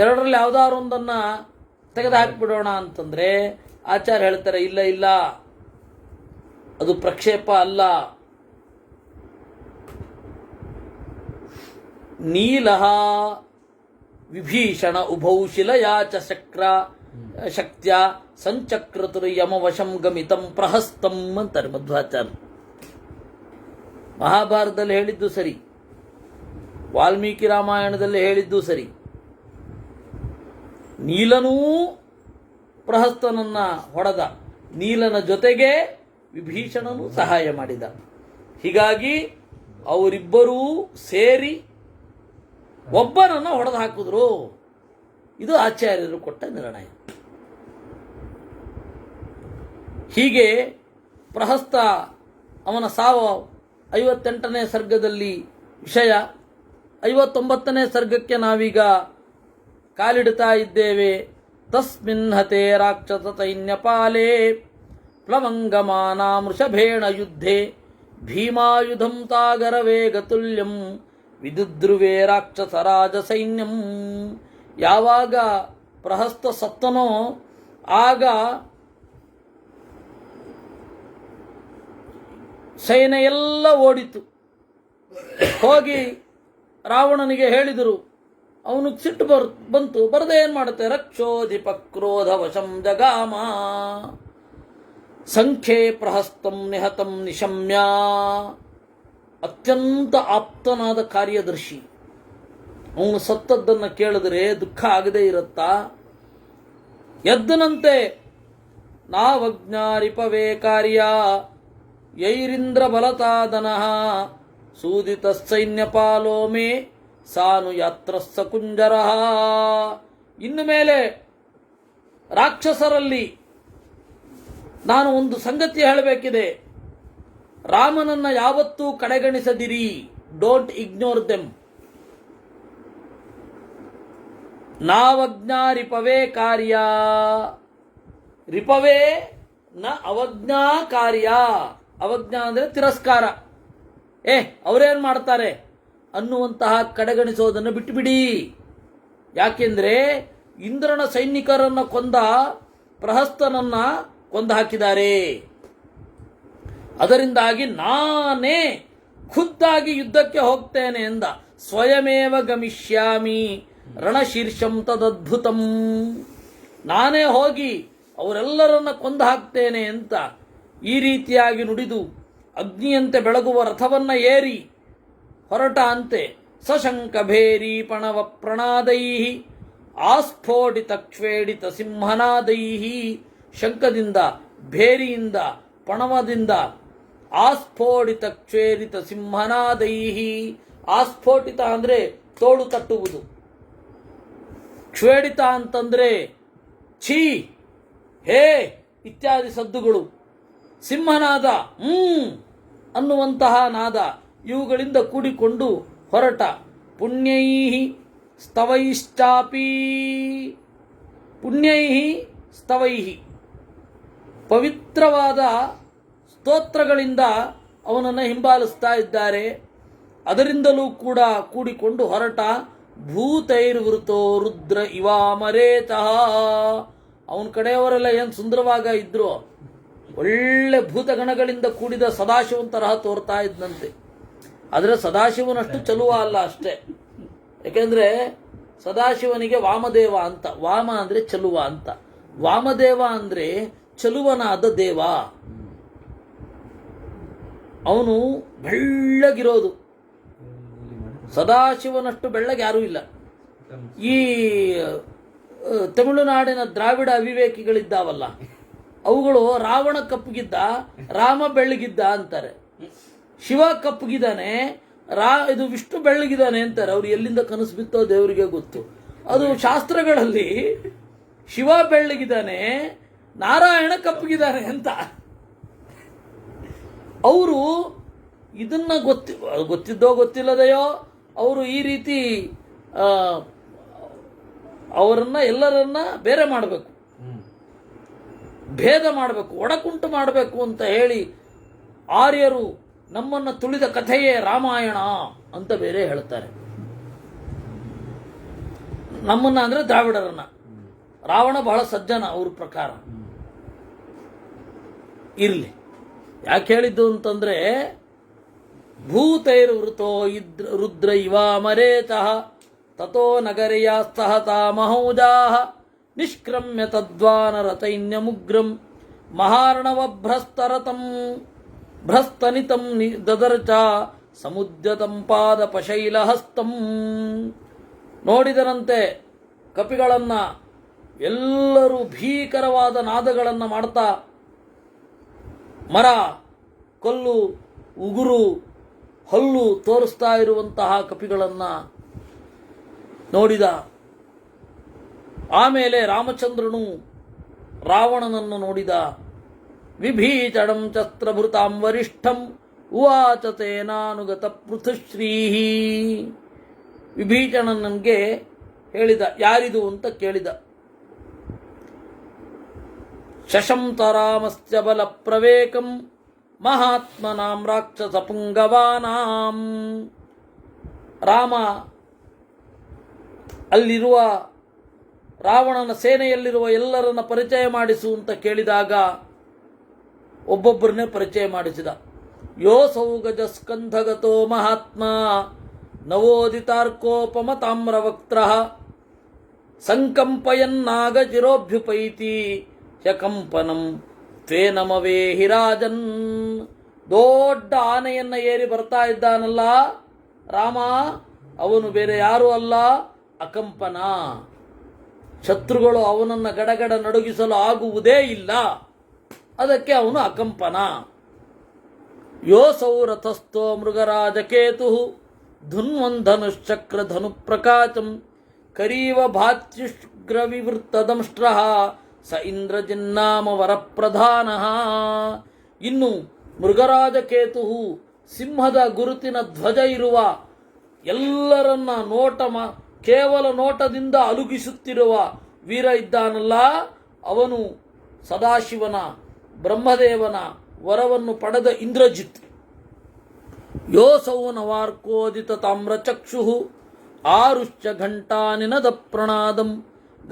ಎರಡರಲ್ಲಿ ಯಾವುದಾರೊಂದನ್ನ ತೆಗೆದು ಹಾಕ್ಬಿಡೋಣ ಅಂತಂದ್ರೆ ಆಚಾರ್ಯ ಹೇಳ್ತಾರೆ, ಇಲ್ಲ ಇಲ್ಲ, ಅದು ಪ್ರಕ್ಷೇಪ ಅಲ್ಲ. ನೀಲಃ ವಿಭೀಷಣ ಉಭೌ ಶಿಲಯಾಚ ಶಕ್ತ್ಯ ಸಂಚಕ್ರತುರು ಯಮವಶಂ ಗಮಿತಂ ಪ್ರಹಸ್ತಂ ಅಂತಾರೆ ಮಧ್ವಾಚಾರ್ಯ. ಮಹಾಭಾರತದಲ್ಲಿ ಹೇಳಿದ್ದು ಸರಿ, ವಾಲ್ಮೀಕಿ ರಾಮಾಯಣದಲ್ಲಿ ಹೇಳಿದ್ದು ಸರಿ. ನೀಲನೂ ಪ್ರಹಸ್ತನನ್ನ ಹೊಡೆದ, ನೀಲನ ಜೊತೆಗೆ ವಿಭೀಷಣನು ಸಹಾಯ ಮಾಡಿದ. ಹೀಗಾಗಿ ಅವರಿಬ್ಬರೂ ಸೇರಿ ಒಬ್ಬನನ್ನು ಹೊಡೆದು ಹಾಕಿದ್ರು. ಇದು ಆಚಾರ್ಯರು ಕೊಟ್ಟ ನಿರ್ಣಯ. ಹೀಗೆ ಪ್ರಹಸ್ತ ಅವನ ಸಾವು 58ನೇ ಸರ್ಗದಲ್ಲಿ ವಿಷಯ. 59ನೇ ಸರ್ಗಕ್ಕೆ ನಾವೀಗ ಕಾಲಿಡ್ತಾ ಇದ್ದೇವೆ. ತಸ್ಮಿನ್ ಹತೆ ರಾಕ್ಷಸ ಸೈನ್ಯಪಾಲೇ ಪ್ಲವಂಗಮಾನಾಮೃಷಭೇಣ ಯುದ್ಧೆ ಭೀಮಾಯುಧಂ ತಾಗರವೇಗತುಲ್ಯಂ ವಿದುದ್ರುವೇ ರಾಕ್ಷಸ ರಾಜ ಸೈನ್ಯಂ. ಯಾವಾಗ ಪ್ರಹಸ್ತ ಸತ್ತನೋ ಆಗ ಸೈನ್ಯ ಎಲ್ಲ ಓಡಿತು. ಹೋಗಿ ರಾವಣನಿಗೆ ಹೇಳಿದರು. ಅವನು ಸಿಟ್ಟು ಬಂತು. ಬರದೆ ಏನ್ ಮಾಡುತ್ತೆ, ರಕ್ಷೋಧಿಪ ಕ್ರೋಧ ವಶಂ ಜಗಾಮ ಸಂಖ್ಯೆ ಪ್ರಹಸ್ತಂ ನಿಹತಂ ನಿಶಮ್ಯ. ಅತ್ಯಂತ ಆಪ್ತನಾದ ಕಾರ್ಯದರ್ಶಿ. ಅವನು ಸತ್ತದ್ದನ್ನು ಕೇಳಿದರೆ ದುಃಖ ಆಗದೇ ಇರುತ್ತಾ? ಎದ್ದನಂತೆ ನಾವಜ್ಞಾರಿಪವೇ ಕಾರ್ಯ ಯೈರಿಂದ್ರ ಬಲತಾದನಃ ಸೂದಿತ ಸೈನ್ಯಪಾಲೋ ಮೇ ಸಾನು ಯಾತ್ರಸ್ಸ ಕುಂಜರಃ. ಇನ್ನು ಮೇಲೆ ರಾಕ್ಷಸರಲ್ಲಿ ನಾನು ಒಂದು ಸಂಗತಿ ಹೇಳಬೇಕಿದೆ. ರಾಮನನ್ನ ಯಾವತ್ತೂ ಕಡೆಗಣಿಸದಿರಿ. Don't ignore them. ನಾವಜ್ಞಾ ರಿಪವೇ ಕಾರ್ಯ. ರಿಪವೇ ನ ಅವಜ್ಞಾ ಕಾರ್ಯ. ಅವಜ್ಞಾ ಅಂದ್ರೆ ತಿರಸ್ಕಾರ. ಅವರೇನ್ ಮಾಡ್ತಾರೆ ಅನ್ನುವಂತಹ ಕಡೆಗಣಿಸೋದನ್ನು ಬಿಟ್ಟುಬಿಡಿ. ಯಾಕೆಂದ್ರೆ ಇಂದ್ರನ ಸೈನಿಕರನ್ನ ಕೊಂದ ಪ್ರಹಸ್ತನನ್ನ ಕೊಂದು ಹಾಕಿದ್ದಾರೆ. ಅದರಿಂದಾಗಿ ನಾನೇ ಖುದ್ದಾಗಿ ಯುದ್ಧಕ್ಕೆ ಹೋಗ್ತೇನೆ ಎಂದ. ಸ್ವಯಮೇವ ಗಮಿಷ್ಯಾಮಿ ರಣಶೀರ್ಷಂ ತದದ್ಭುತಂ. ನಾನೇ ಹೋಗಿ ಅವರೆಲ್ಲರನ್ನ ಕೊಂದು ಹಾಕ್ತೇನೆ ಅಂತ ಈ ರೀತಿಯಾಗಿ ನುಡಿದು ಅಗ್ನಿಯಂತೆ ಬೆಳಗುವ ರಥವನ್ನ ಏರಿ ಹೊರಟ ಅಂತೆ. ಸಶಂಕ ಭೇರಿ ಪಣವ ಪ್ರಣಾದೈ ಆಸ್ಫೋಡಿತ ಕ್ಷೇಡಿತ ಸಿಂಹನಾದೈ. ಶಂಕದಿಂದ, ಭೇರಿಯಿಂದ, ಪಣವದಿಂದ, ಆಸ್ಫೋಡಿತ ಕ್ಷೇಡಿತ ಸಿಂಹನಾದೈ. ಆಸ್ಫೋಟಿತ ಅಂದ್ರೆ ತೋಳು ತಟ್ಟುವುದು, ಕ್ಷೇಡಿತ ಅಂತಂದ್ರೆ ಛೀ, ಹೇ ಇತ್ಯಾದಿ ಸದ್ದುಗಳು, ಸಿಂಹನಾದ ಅನ್ನುವಂತಹ ನಾದ, ಇವುಗಳಿಂದ ಕೂಡಿಕೊಂಡು ಹೊರಟ. ಪುಣ್ಯೈ ಸ್ತವೈಶ್ಚಾಪಿ. ಪುಣ್ಯೈ ಸ್ತವೈ, ಪವಿತ್ರವಾದ ಸ್ತೋತ್ರಗಳಿಂದ ಅವನನ್ನು ಹಿಂಬಾಲಿಸ್ತಾ ಇದ್ದಾರೆ. ಅದರಿಂದಲೂ ಕೂಡ ಕೂಡಿಕೊಂಡು ಹೊರಟ. ಭೂತೈರ್ವೃತೋ ರುದ್ರ ಇವಾಮರೇತಃ. ಅವನ ಕಡೆಯವರೆಲ್ಲ ಏನು ಸುಂದರವಾಗ ಇದ್ರು, ಒಳ್ಳೆ ಭೂತಗಣಗಳಿಂದ ಕೂಡಿದ ಸದಾಶಿವನ್ ತರಹ ತೋರ್ತಾ ಇದ್ದಂತೆ. ಆದರೆ ಸದಾಶಿವನಷ್ಟು ಚಲುವ ಅಲ್ಲ ಅಷ್ಟೇ. ಯಾಕೆಂದ್ರೆ ಸದಾಶಿವನಿಗೆ ವಾಮದೇವ ಅಂತ, ವಾಮ ಅಂದ್ರೆ ಚಲುವ ಅಂತ, ವಾಮದೇವ ಅಂದ್ರೆ ಚಲುವನಾದ ದೇವ. ಅವನು ಬೆಳ್ಳಗಿರೋದು, ಸದಾಶಿವನಷ್ಟು ಬೆಳ್ಳಗೆ ಯಾರೂ ಇಲ್ಲ. ಈ ತಮಿಳುನಾಡಿನ ದ್ರಾವಿಡ ಅವಿವೇಕಿಗಳಿದ್ದಾವಲ್ಲ, ಅವುಗಳು ರಾವಣ ಕಪ್ಪಗಿದ್ದ, ರಾಮ ಬೆಳ್ಳಗಿದ್ದ ಅಂತಾರೆ. ಶಿವ ಕಪ್ಪಗಿದ್ದಾನೆ, ಇದು ವಿಷ್ಣು ಬೆಳ್ಳಗಿದ್ದಾನೆ ಅಂತಾರೆ. ಅವ್ರು ಎಲ್ಲಿಂದ ಕನಸು ಬಿತ್ತೋ ದೇವರಿಗೆ ಗೊತ್ತು. ಅದು ಶಾಸ್ತ್ರಗಳಲ್ಲಿ ಶಿವ ಬೆಳ್ಳಗಿದ್ದಾನೆ, ನಾರಾಯಣ ಕಪ್ಪಗಿದ್ದಾನೆ ಅಂತ. ಅವರು ಇದನ್ನ ಗೊತ್ತಿದ್ದೋ ಗೊತ್ತಿಲ್ಲದೆಯೋ ಅವರು ಈ ರೀತಿ ಅವರನ್ನ ಎಲ್ಲರನ್ನ ಬೇರೆ ಮಾಡಬೇಕು, ಭೇದ ಮಾಡಬೇಕು, ಒಡಕುಂಟು ಮಾಡಬೇಕು ಅಂತ ಹೇಳಿ ಆರ್ಯರು ನಮ್ಮನ್ನು ತುಳಿದ ಕಥೆಯೇ ರಾಮಾಯಣ ಅಂತ ಬೇರೆ ಹೇಳ್ತಾರೆ. ನಮ್ಮನ್ನ ಅಂದ್ರೆ ದ್ರಾವಿಡರನ್ನ. ರಾವಣ ಬಹಳ ಸಜ್ಜನ ಅವ್ರ ಪ್ರಕಾರ. ಇರ್ಲಿ, ಯಾಕೆ ಹೇಳಿದ್ದು ಅಂತಂದ್ರೆ, ಭೂತೈರ್ವೃತೋ ರುದ್ರ ಇವ ಮರೇತಃ ತಥೋ ನಗರ್ಯಾಸ್ತಃ ತಾಮಹೌಜಾಃ ನಿಷ್ಕ್ರಮ್ಯ ತದ್ವಾನರತೈನ್ಯಮುಗ್ರಂ ಮಹಾರ್ಣವಭ್ರಸ್ತರತಂ ಭ್ರಸ್ತನಿತಂ ದದರ್ಚ ಸಮುದ್ಯತಂ ಪಾದಪಶೈಲಹಸ್ತಂ. ನೋಡಿದರಂತೆ ಕಪಿಗಳನ್ನ, ಎಲ್ಲರೂ ಭೀಕರವಾದ ನಾದಗಳನ್ನು ಮಾಡ್ತಾ ಮರ, ಕಲ್ಲು, ಉಗುರು, ಹಲ್ಲು ತೋರಿಸ್ತಾ ಇರುವಂತಹ ಕಪಿಗಳನ್ನ ನೋಡಿದ. ಆಮೇಲೆ ರಾಮಚಂದ್ರನು ರಾವಣನನ್ನು ನೋಡಿದ. ವಿಭೀಷಣಂ ಚಸ್ತ್ರಭೃತಾಂ ವರಿಷ್ಠಂ ಉವಾಚ ತೇನಾನುಗತ ಪೃಥುಶ್ರೀಹಿ. ವಿಭೀಷಣನಿಗೆ ಹೇಳಿದ, ಯಾರಿದು ಅಂತ ಕೇಳಿದ. ಶಶಂತ ರಾಮಸ್ಯ ಬಲ ಪ್ರವೇಕಂ ಮಹಾತ್ಮನಾಂ ರಾಕ್ಷಸ ಪುಂಗವಾನಾಂ. ರಾಮ ಅಲ್ಲಿರುವ ರಾವಣನ ಸೇನೆಯಲ್ಲಿರುವ ಎಲ್ಲರನ್ನ ಪರಿಚಯ ಮಾಡಿಸು ಅಂತ ಕೇಳಿದಾಗ ಒಬ್ಬೊಬ್ಬರನ್ನೇ ಪರಿಚಯ ಮಾಡಿಸಿದ. ಯೋಸೌ ಗಜ ಸ್ಕಂಧಗತೋ ಮಹಾತ್ಮ ನವೋದಿತಾರ್ಕೋಪಮ ತಾಮ್ರವಕ್ತ್ರಃ ಸಂಕಂಪಯನ್ನಾಗ ಚಿರೋಭ್ಯುಪೈತಿ ಶಕಂಪನಂ ತ್ವೇನಮವೇಹಿ ರಾಜನ್. ದೊಡ್ಡ ಆನೆಯನ್ನ ಏರಿ ಬರ್ತಾ ಇದ್ದಾನಲ್ಲ ರಾಮ, ಅವನು ಬೇರೆ ಯಾರೂ ಅಲ್ಲ, ಅಕಂಪನ. ಶತ್ರುಗಳು ಅವನನ್ನ ಗಡಗಡ ನಡುಗಿಸಲು ಆಗುವುದೇ ಇಲ್ಲ, ಅದಕ್ಕೆ ಅವನು ಅಕಂಪನ. ಯೋಸೌ ರಥಸ್ಥೋ ಮೃಗರಾಜಕೇತು ಧುನ್ವಂಧನುಶ್ಚಕ್ರ ಧನು ಪ್ರಕಾಶಂ ಕರೀವ ಭಾತ್ಯುಷ್ಗ್ರವಿವೃತ್ತದಂಷ್ಟ್ರ ಸ ಇಂದ್ರಜಿನ್ನಾಮ ವರಪ್ರಧಾನ. ಇನ್ನು ಮೃಗರಾಜಕೇತು, ಸಿಂಹದ ಗುರುತಿನ ಧ್ವಜ ಇರುವ, ಎಲ್ಲರನ್ನ ಕೇವಲ ನೋಟದಿಂದ ಅಲುಗಿಸುತ್ತಿರುವ ವೀರ ಇದ್ದಾನಲ್ಲ, ಅವನು ಸದಾಶಿವನ ಬ್ರಹ್ಮದೇವನ ವರವನ್ನು ಪಡೆದ ಇಂದ್ರಜಿತ್. ಯೋಸೌ ನವಾರ್ಕೋದಿತ ತಾಮ್ರಚಕ್ಷು ಆರುಶ್ಚ ಘಂಟಾನಿನದ ಪ್ರಣಾದಂ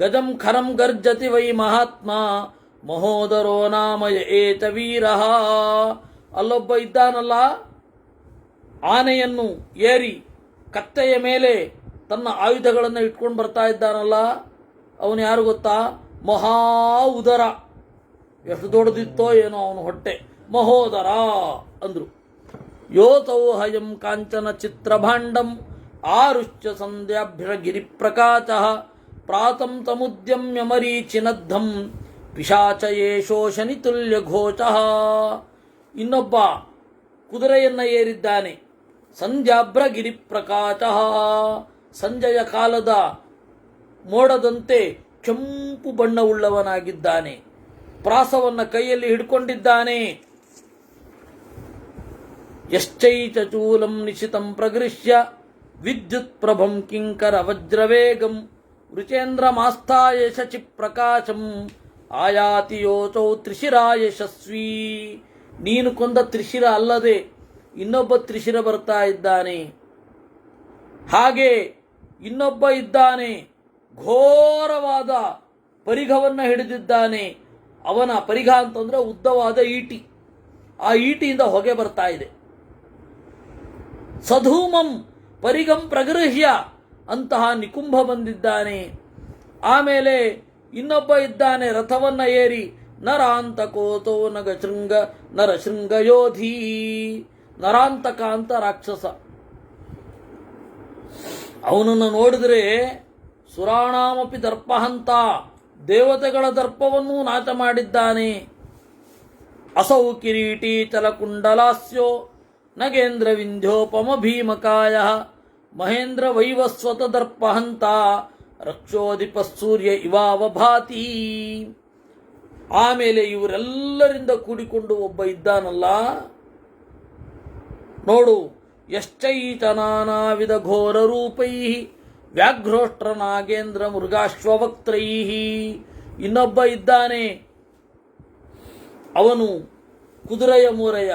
ಗಜಂ ಖರಂ ಗರ್ಜತಿ ವೈ ಮಹಾತ್ಮ ಮಹೋದರೋ ನಾಮಯ ಏತ ವೀರಃ. ಅಲ್ಲೊಬ್ಬ ಇದ್ದಾನಲ್ಲ, ಆನೆಯನ್ನು ಏರಿ ಕತ್ತೆಯ ಮೇಲೆ ತನ್ನ ಆಯುಧಗಳನ್ನು ಇಟ್ಕೊಂಡು ಬರ್ತಾ ಇದ್ದಾನಲ್ಲ, ಅವನು ಯಾರು ಗೊತ್ತಾ? ಮಹಾ ಉದರ. ಎಷ್ಟು ದೊಡ್ಡದಿತ್ತೋ ಏನೋ ಅವನು ಹೊಟ್ಟೆ. ಮಹೋದರ ಅಂದ್ರು. ಯೋತೌ ಹಯಂ ಕಾಂಚನ ಚಿತ್ರಭಾಂಡಂ ಆರುಶ್ಚ ಸಂಧ್ಯಾಭ್ಯಗಿರಿ ಪ್ರಕಾಶ ಪ್ರಾತಂ ತಮುದ್ಯಮ್ಯ ಮರೀಚಿನದ್ಧಂ ಪಿಶಾಚ ಯೇಷೋ ಶನಿ ತುಲ್ಯ ಘೋಷ. ಇನ್ನೊಬ್ಬ ಕುದುರೆಯನ್ನ ಏರಿದ್ದಾನೆ. ಸಂಧ್ಯಾಭ್ರಗಿರಿ ಪ್ರಕಾಶ, ಸಂಜೆಯ ಕಾಲದ ಮೋಡದಂತೆ ಕೆಂಪು ಬಣ್ಣವುಳ್ಳವನಾಗಿದ್ದಾನೆ. ಪ್ರಾಸವನ್ನ ಕೈಯಲ್ಲಿ ಹಿಡ್ಕೊಂಡಿದ್ದಾನೆ. ಯಶ್ಚೈಚ ಚೂಲಂ ನಿಶಿತಂ ಪ್ರಗೃಹ್ಯ ವಿದ್ಯುತ್ ಪ್ರಭಂ ಕಿಂಕರ ವಜ್ರವೇಗಂ ವೃಚೇಂದ್ರ ಮಾಸ್ಥಾಯ ಶಚಿ ಪ್ರಕಾಶಂ ಆಯಾತಿ ಯೋಚೌ ತ್ರಿಶಿರ ಯಶಸ್ವಿ. ನೀನು ಕೊಂದ ತ್ರಿಶಿರ ಅಲ್ಲದೆ ಇನ್ನೊಬ್ಬ ತ್ರಿಶಿರ ಬರ್ತಾ ಇದ್ದಾನೆ. ಹಾಗೆ ಇನ್ನೊಬ್ಬ ಇದ್ದಾನೆ, ಘೋರವಾದ ಪರಿಘವನ್ನು ಹಿಡಿದಿದ್ದಾನೆ. ಅವನ ಪರಿಘ ಅಂತಂದ್ರೆ ಉದ್ದವಾದ ಈಟಿ. ಆ ಈಟಿಯಿಂದ ಹೊಗೆ ಬರ್ತಾ ಇದೆ. ಸಧೂಮಂ ಪರಿಗಂ ಪ್ರಗೃಹ್ಯ ಅಂತಹ ನಿಕುಂಭ ಬಂದಿದ್ದಾನೆ. ಆಮೇಲೆ ಇನ್ನೊಬ್ಬ ಇದ್ದಾನೆ ರಥವನ್ನ ಏರಿ, ನರಾಂತಕೋತೋ ನರಶೃಂಗಯೋಧಿ. ನರಾಂತಕ ಅಂತ ರಾಕ್ಷಸ. ಅವನನ್ನು ನೋಡಿದ್ರೆ ಸುರಾಣಾಮಪಿ ದರ್ಪಹಂತ, ದೇವತೆಗಳ ದರ್ಪವನ್ನೂ ನಾಶ ಮಾಡಿದ್ದಾನೆ. ಅಸೌ ಕಿರೀಟಿ ಚಲಕುಂಡಲಾಸ್ಯೋ ನಗೇಂದ್ರ ವಿಂಧ್ಯೋಪಮ ಭೀಮಕಾಯ ಮಹೇಂದ್ರ ವೈವಸ್ವತ ದರ್ಪಹಂತ ರಕ್ಷೋದಿಪ ಸೂರ್ಯ ಇವಾವಭಾತಿ. ಆಮೇಲೆ ಇವರೆಲ್ಲರಿಂದ ಕೂಡಿಕೊಂಡು ಒಬ್ಬ ಇದ್ದಾನಲ್ಲ ನೋಡು, ಯಶ್ಚೈತ ನಾನಾವಿಧ ಘೋರ ರೂಪೈ ವ್ಯಾಘ್ರೋಷ್ಟ್ರ ನಾಗೇಂದ್ರ ಮೃಗಾಶ್ವವಕ್ತ್ರೈ. ಇನ್ನೊಬ್ಬ ಇದ್ದಾನೆ, ಅವನು ಕುದುರೆಯ ಮೋರೆಯ,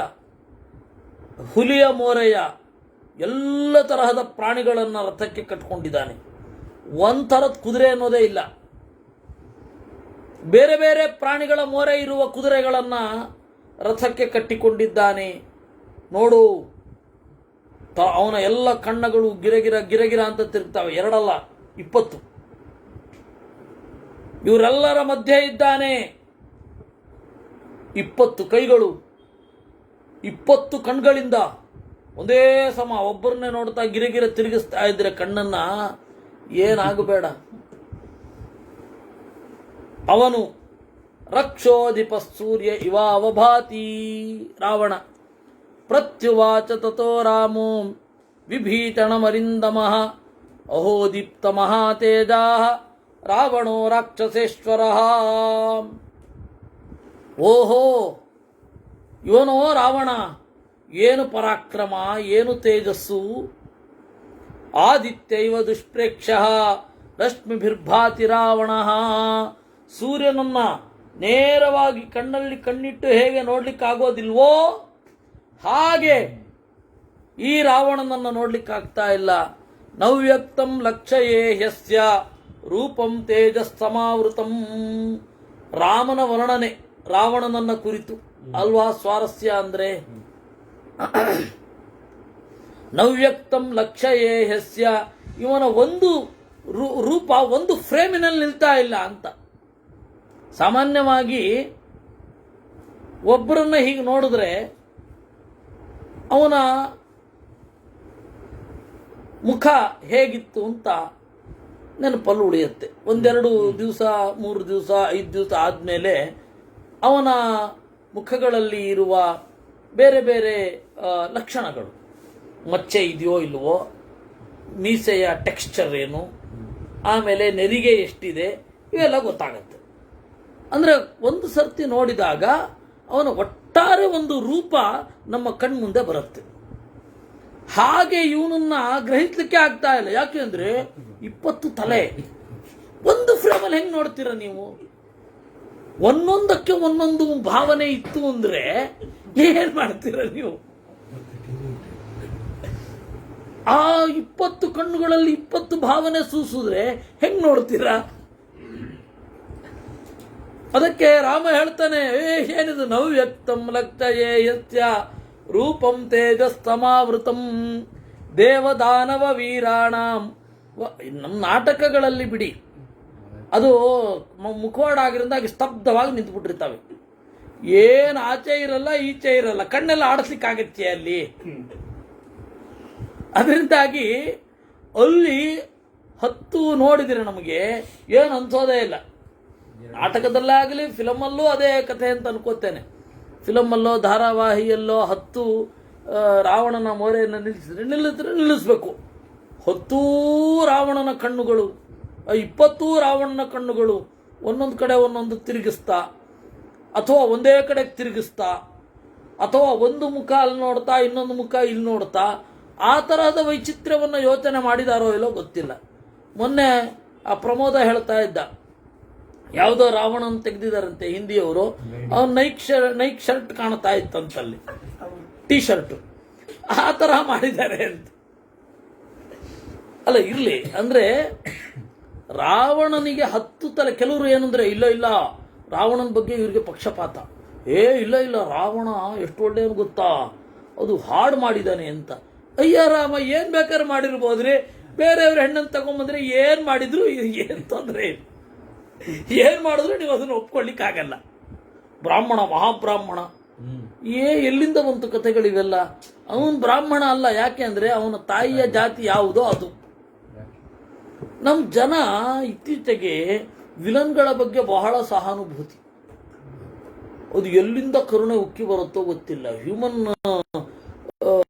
ಹುಲಿಯ ಮೋರೆಯ, ಎಲ್ಲ ತರಹದ ಪ್ರಾಣಿಗಳನ್ನು ರಥಕ್ಕೆ ಕಟ್ಕೊಂಡಿದ್ದಾನೆ. ಒಂಥರದ ಕುದುರೆ ಅನ್ನೋದೇ ಇಲ್ಲ. ಬೇರೆ ಬೇರೆ ಪ್ರಾಣಿಗಳ ಮೋರೆ ಇರುವ ಕುದುರೆಗಳನ್ನು ರಥಕ್ಕೆ ಕಟ್ಟಿಕೊಂಡಿದ್ದಾನೆ. ನೋಡು, ಅವನ ಎಲ್ಲ ಕಣ್ಣಗಳು ಗಿರಗಿರ ಗಿರಗಿರ ಅಂತ ತಿರುಗ್ತವೆ. 2 ಅಲ್ಲ 20. ಇವರೆಲ್ಲರ ಮಧ್ಯೆ ಇದ್ದಾನೆ. 20 ಕೈಗಳು, 20 ಕಣ್ಗಳಿಂದ ಒಂದೇ ಸಮ ಒಬ್ಬರನ್ನೇ ನೋಡ್ತಾ ಗಿರಗಿರ ತಿರುಗಿಸ್ತಾ ಇದ್ರೆ ಕಣ್ಣನ್ನ ಏನಾಗಬೇಡ. ಅವನು ರಕ್ಷೋಧಿಪ ಸೂರ್ಯ ಇವಾವಭಾತಿ. ರಾವಣ ಪ್ರತ್ಯುವಾಚ ತಥೋ ರಾಮೋ ವಿಭೀಷಣಮರಿಂದಮಃ ಅಹೋ ದೀಪ್ತ ಮಹಾತೇಜಾ ರಾವಣೋ ರಾಕ್ಷಸೇಶ್ವರ. ಓಹೋ, ಇವನೋ ರಾವಣ, ಏನು ಪರಾಕ್ರಮ, ಏನು ತೇಜಸ್ಸು. ಆದಿತ್ಯೈವ ದುಷ್ಪ್ರೇಕ್ಷ ರಶ್ಮಿಭಿರ್ಭಾತಿ ರಾವಣ. ಸೂರ್ಯನನ್ನ ನೇರವಾಗಿ ಕಣ್ಣಲ್ಲಿ ಕಣ್ಣಿಟ್ಟು ಹೇಗೆ ನೋಡ್ಲಿಕ್ಕಾಗೋದಿಲ್ವೋ ಹಾಗೆ ಈ ರಾವಣನನ್ನು ನೋಡ್ಲಿಕ್ಕಾಗ್ತಾ ಇಲ್ಲ. ನವ್ಯಕ್ತಂ ಲಕ್ಷಯೇ ಹ್ಯಸ್ಯ ರೂಪಂ ತೇಜಸ್ಸಮಾವೃತಂ. ರಾಮನ ವರ್ಣನೆ ರಾವಣನನ್ನ ಕುರಿತು ಅಲ್ವಾ ಸ್ವಾರಸ್ಯ ಅಂದ್ರೆ. ನವ್ಯಕ್ತಂ ಲಕ್ಷಯೇ ಹ್ಯಸ್ಯ, ಇವನ ಒಂದು ರೂಪ ಒಂದು ಫ್ರೇಮಿನಲ್ಲಿ ನಿಲ್ತಾ ಇಲ್ಲ ಅಂತ. ಸಾಮಾನ್ಯವಾಗಿ ಒಬ್ಬರನ್ನ ಹೀಗೆ ನೋಡಿದ್ರೆ ಅವನ ಮುಖ ಹೇಗಿತ್ತು ಅಂತ ನೆನಪಲ್ಲಿ ಉಳಿಯುತ್ತೆ. 1-2 ದಿವಸ, 3 ದಿವಸ, 5 ದಿವಸ ಆದಮೇಲೆ ಅವನ ಮುಖಗಳಲ್ಲಿ ಇರುವ ಬೇರೆ ಬೇರೆ ಲಕ್ಷಣಗಳು, ಮಚ್ಚೆ ಇದೆಯೋ ಇಲ್ವೋ, ಮೀಸೆಯ ಟೆಕ್ಸ್ಚರ್ ಏನು, ಆಮೇಲೆ ನೆರಿಗೆ ಎಷ್ಟಿದೆ, ಇವೆಲ್ಲ ಗೊತ್ತಾಗತ್ತೆ. ಅಂದರೆ ಒಂದು ಸರ್ತಿ ನೋಡಿದಾಗ ಅವನ ಒಟ್ಟಾರೆ ಒಂದು ರೂಪ ನಮ್ಮ ಕಣ್ಮುಂದೆ ಬರುತ್ತೆ. ಹಾಗೆ ಇವನನ್ನ ಗ್ರಹಿಸಲಿಕ್ಕೆ ಆಗ್ತಾ ಇಲ್ಲ. ಯಾಕೆ ಅಂದ್ರೆ 20 ತಲೆ ಒಂದು ಫ್ರೇಮಲ್ಲಿ ಹೆಂಗ್ ನೋಡ್ತೀರ ನೀವು? ಒಂದೊಂದಕ್ಕೆ ಒಂದೊಂದು ಭಾವನೆ ಇತ್ತು ಅಂದ್ರೆ ಏನ್ ಮಾಡ್ತೀರ ನೀವು? ಆ 20 ಕಣ್ಣುಗಳಲ್ಲಿ 20 ಭಾವನೆ ಸೂಸಿದ್ರೆ ಹೆಂಗ್ ನೋಡ್ತೀರಾ? ಅದಕ್ಕೆ ರಾಮ ಹೇಳ್ತಾನೆ, ಏನಿದು ನವ್ಯಕ್ತಂ ಲಕ್ಷಯೇ ಯಸ್ಯ ರೂಪಂ ತೇಜಸ್ತಮಾವೃತಂ ದೇವದಾನವ ವೀರಾಣಂ. ನಮ್ಮ ನಾಟಕಗಳಲ್ಲಿ ಬಿಡಿ, ಅದು ಮುಖವಾಡ ಆಗಿರೋದಾಗ ಸ್ತಬ್ಧವಾಗಿ ನಿಂತುಬಿಟ್ಟಿರ್ತಾವೆ. ಏನು ಆಚೆ ಇರಲ್ಲ, ಈಚೆ ಇರಲ್ಲ, ಕಣ್ಣೆಲ್ಲ ಆಡಿಸ್ಲಿಕ್ಕಾಗತ್ತೆ ಅಲ್ಲಿ. ಅದರಿಂದಾಗಿ ಅಲ್ಲಿ 10 ನೋಡಿದ್ರೆ ನಮಗೆ ಏನು ಅನ್ಸೋದೇ ಇಲ್ಲ. ನಾಟಕದಲ್ಲಾಗಲಿ ಫಿಲಮಲ್ಲೂ ಅದೇ ಕಥೆ ಅಂತ ಅನ್ಕೋತೇನೆ. ಫಿಲಮಲ್ಲೋ ಧಾರಾವಾಹಿಯಲ್ಲೋ 10 ರಾವಣನ ಮೋರೆಯನ್ನು ನಿಲ್ಲಿಸಬೇಕು. 10 ರಾವಣನ ಕಣ್ಣುಗಳು, 20 ರಾವಣನ ಕಣ್ಣುಗಳು ಒಂದೊಂದು ಕಡೆ ಒಂದೊಂದು ತಿರುಗಿಸ್ತಾ, ಅಥವಾ ಒಂದೇ ಕಡೆ ತಿರುಗಿಸ್ತಾ, ಅಥವಾ ಒಂದು ಮುಖ ಅಲ್ಲಿ ನೋಡ್ತಾ ಇನ್ನೊಂದು ಮುಖ ಇಲ್ಲಿ ನೋಡ್ತಾ, ಆ ತರಹದ ವೈಚಿತ್ರ್ಯವನ್ನು ಯೋಚನೆ ಮಾಡಿದಾರೋ ಇಲ್ಲೋ ಗೊತ್ತಿಲ್ಲ. ಮೊನ್ನೆ ಆ ಪ್ರಮೋದ ಹೇಳ್ತಾ ಇದ್ದ, ಯಾವುದೋ ರಾವಣನ ತೆಗೆದಿದ್ದಾರಂತೆ ಹಿಂದಿಯವರು, ಅವನು ನೈಕ್ ಶರ್ಟ್ ಕಾಣ್ತಾ ಇತ್ತಂತಲ್ಲಿ, ಟೀ ಶರ್ಟ್, ಆ ತರಹ ಮಾಡಿದ್ದಾರೆ ಅಂತ. ಅಲ್ಲ ಇರ್ಲಿ, ಅಂದ್ರೆ ರಾವಣನಿಗೆ 10 ತಲೆ. ಕೆಲವರು ಏನಂದ್ರೆ ಇಲ್ಲ ಇಲ್ಲ ರಾವಣನ ಬಗ್ಗೆ ಇವರಿಗೆ ಪಕ್ಷಪಾತ, ಇಲ್ಲ ಇಲ್ಲ ರಾವಣ ಎಷ್ಟು ಒಳ್ಳೆಯವನು ಗೊತ್ತಾ, ಅದು ಹಾಡು ಮಾಡಿದ್ದಾನೆ ಅಂತ. ಅಯ್ಯ ರಾಮ, ಏನ್ ಬೇಕಾದ್ರೆ ಮಾಡಿರ್ಬೋದ್ರಿ, ಬೇರೆಯವ್ರ ಹೆಣ್ಣನ್ನು ತಗೊಂಬಂದ್ರೆ ಏನ್ ಮಾಡಿದ್ರು ಏನ್ ತೊಂದರೆ, ಏನ್ ಮಾಡಿದ್ರು ನೀವು ಅದನ್ನು ಒಪ್ಕೊಳ್ಳಿಕ್ಕಾಗಲ್ಲ. ಬ್ರಾಹ್ಮಣ, ಮಹಾಬ್ರಾಹ್ಮಣ, ಎಲ್ಲಿಂದ ಬಂತು ಕಥೆಗಳಿವೆಲ್ಲ? ಅವನು ಬ್ರಾಹ್ಮಣ ಅಲ್ಲ. ಯಾಕೆ ಅಂದ್ರೆ ಅವನ ತಾಯಿಯ ಜಾತಿ ಯಾವುದೋ ಅದು. ನಮ್ಮ ಜನ ಇತ್ತೀಚೆಗೆ ವಿಲನ್ಗಳ ಬಗ್ಗೆ ಬಹಳ ಸಹಾನುಭೂತಿ, ಅದು ಎಲ್ಲಿಂದ ಕರುಣೆ ಉಕ್ಕಿ ಬರುತ್ತೋ ಗೊತ್ತಿಲ್ಲ. ಹ್ಯೂಮನ್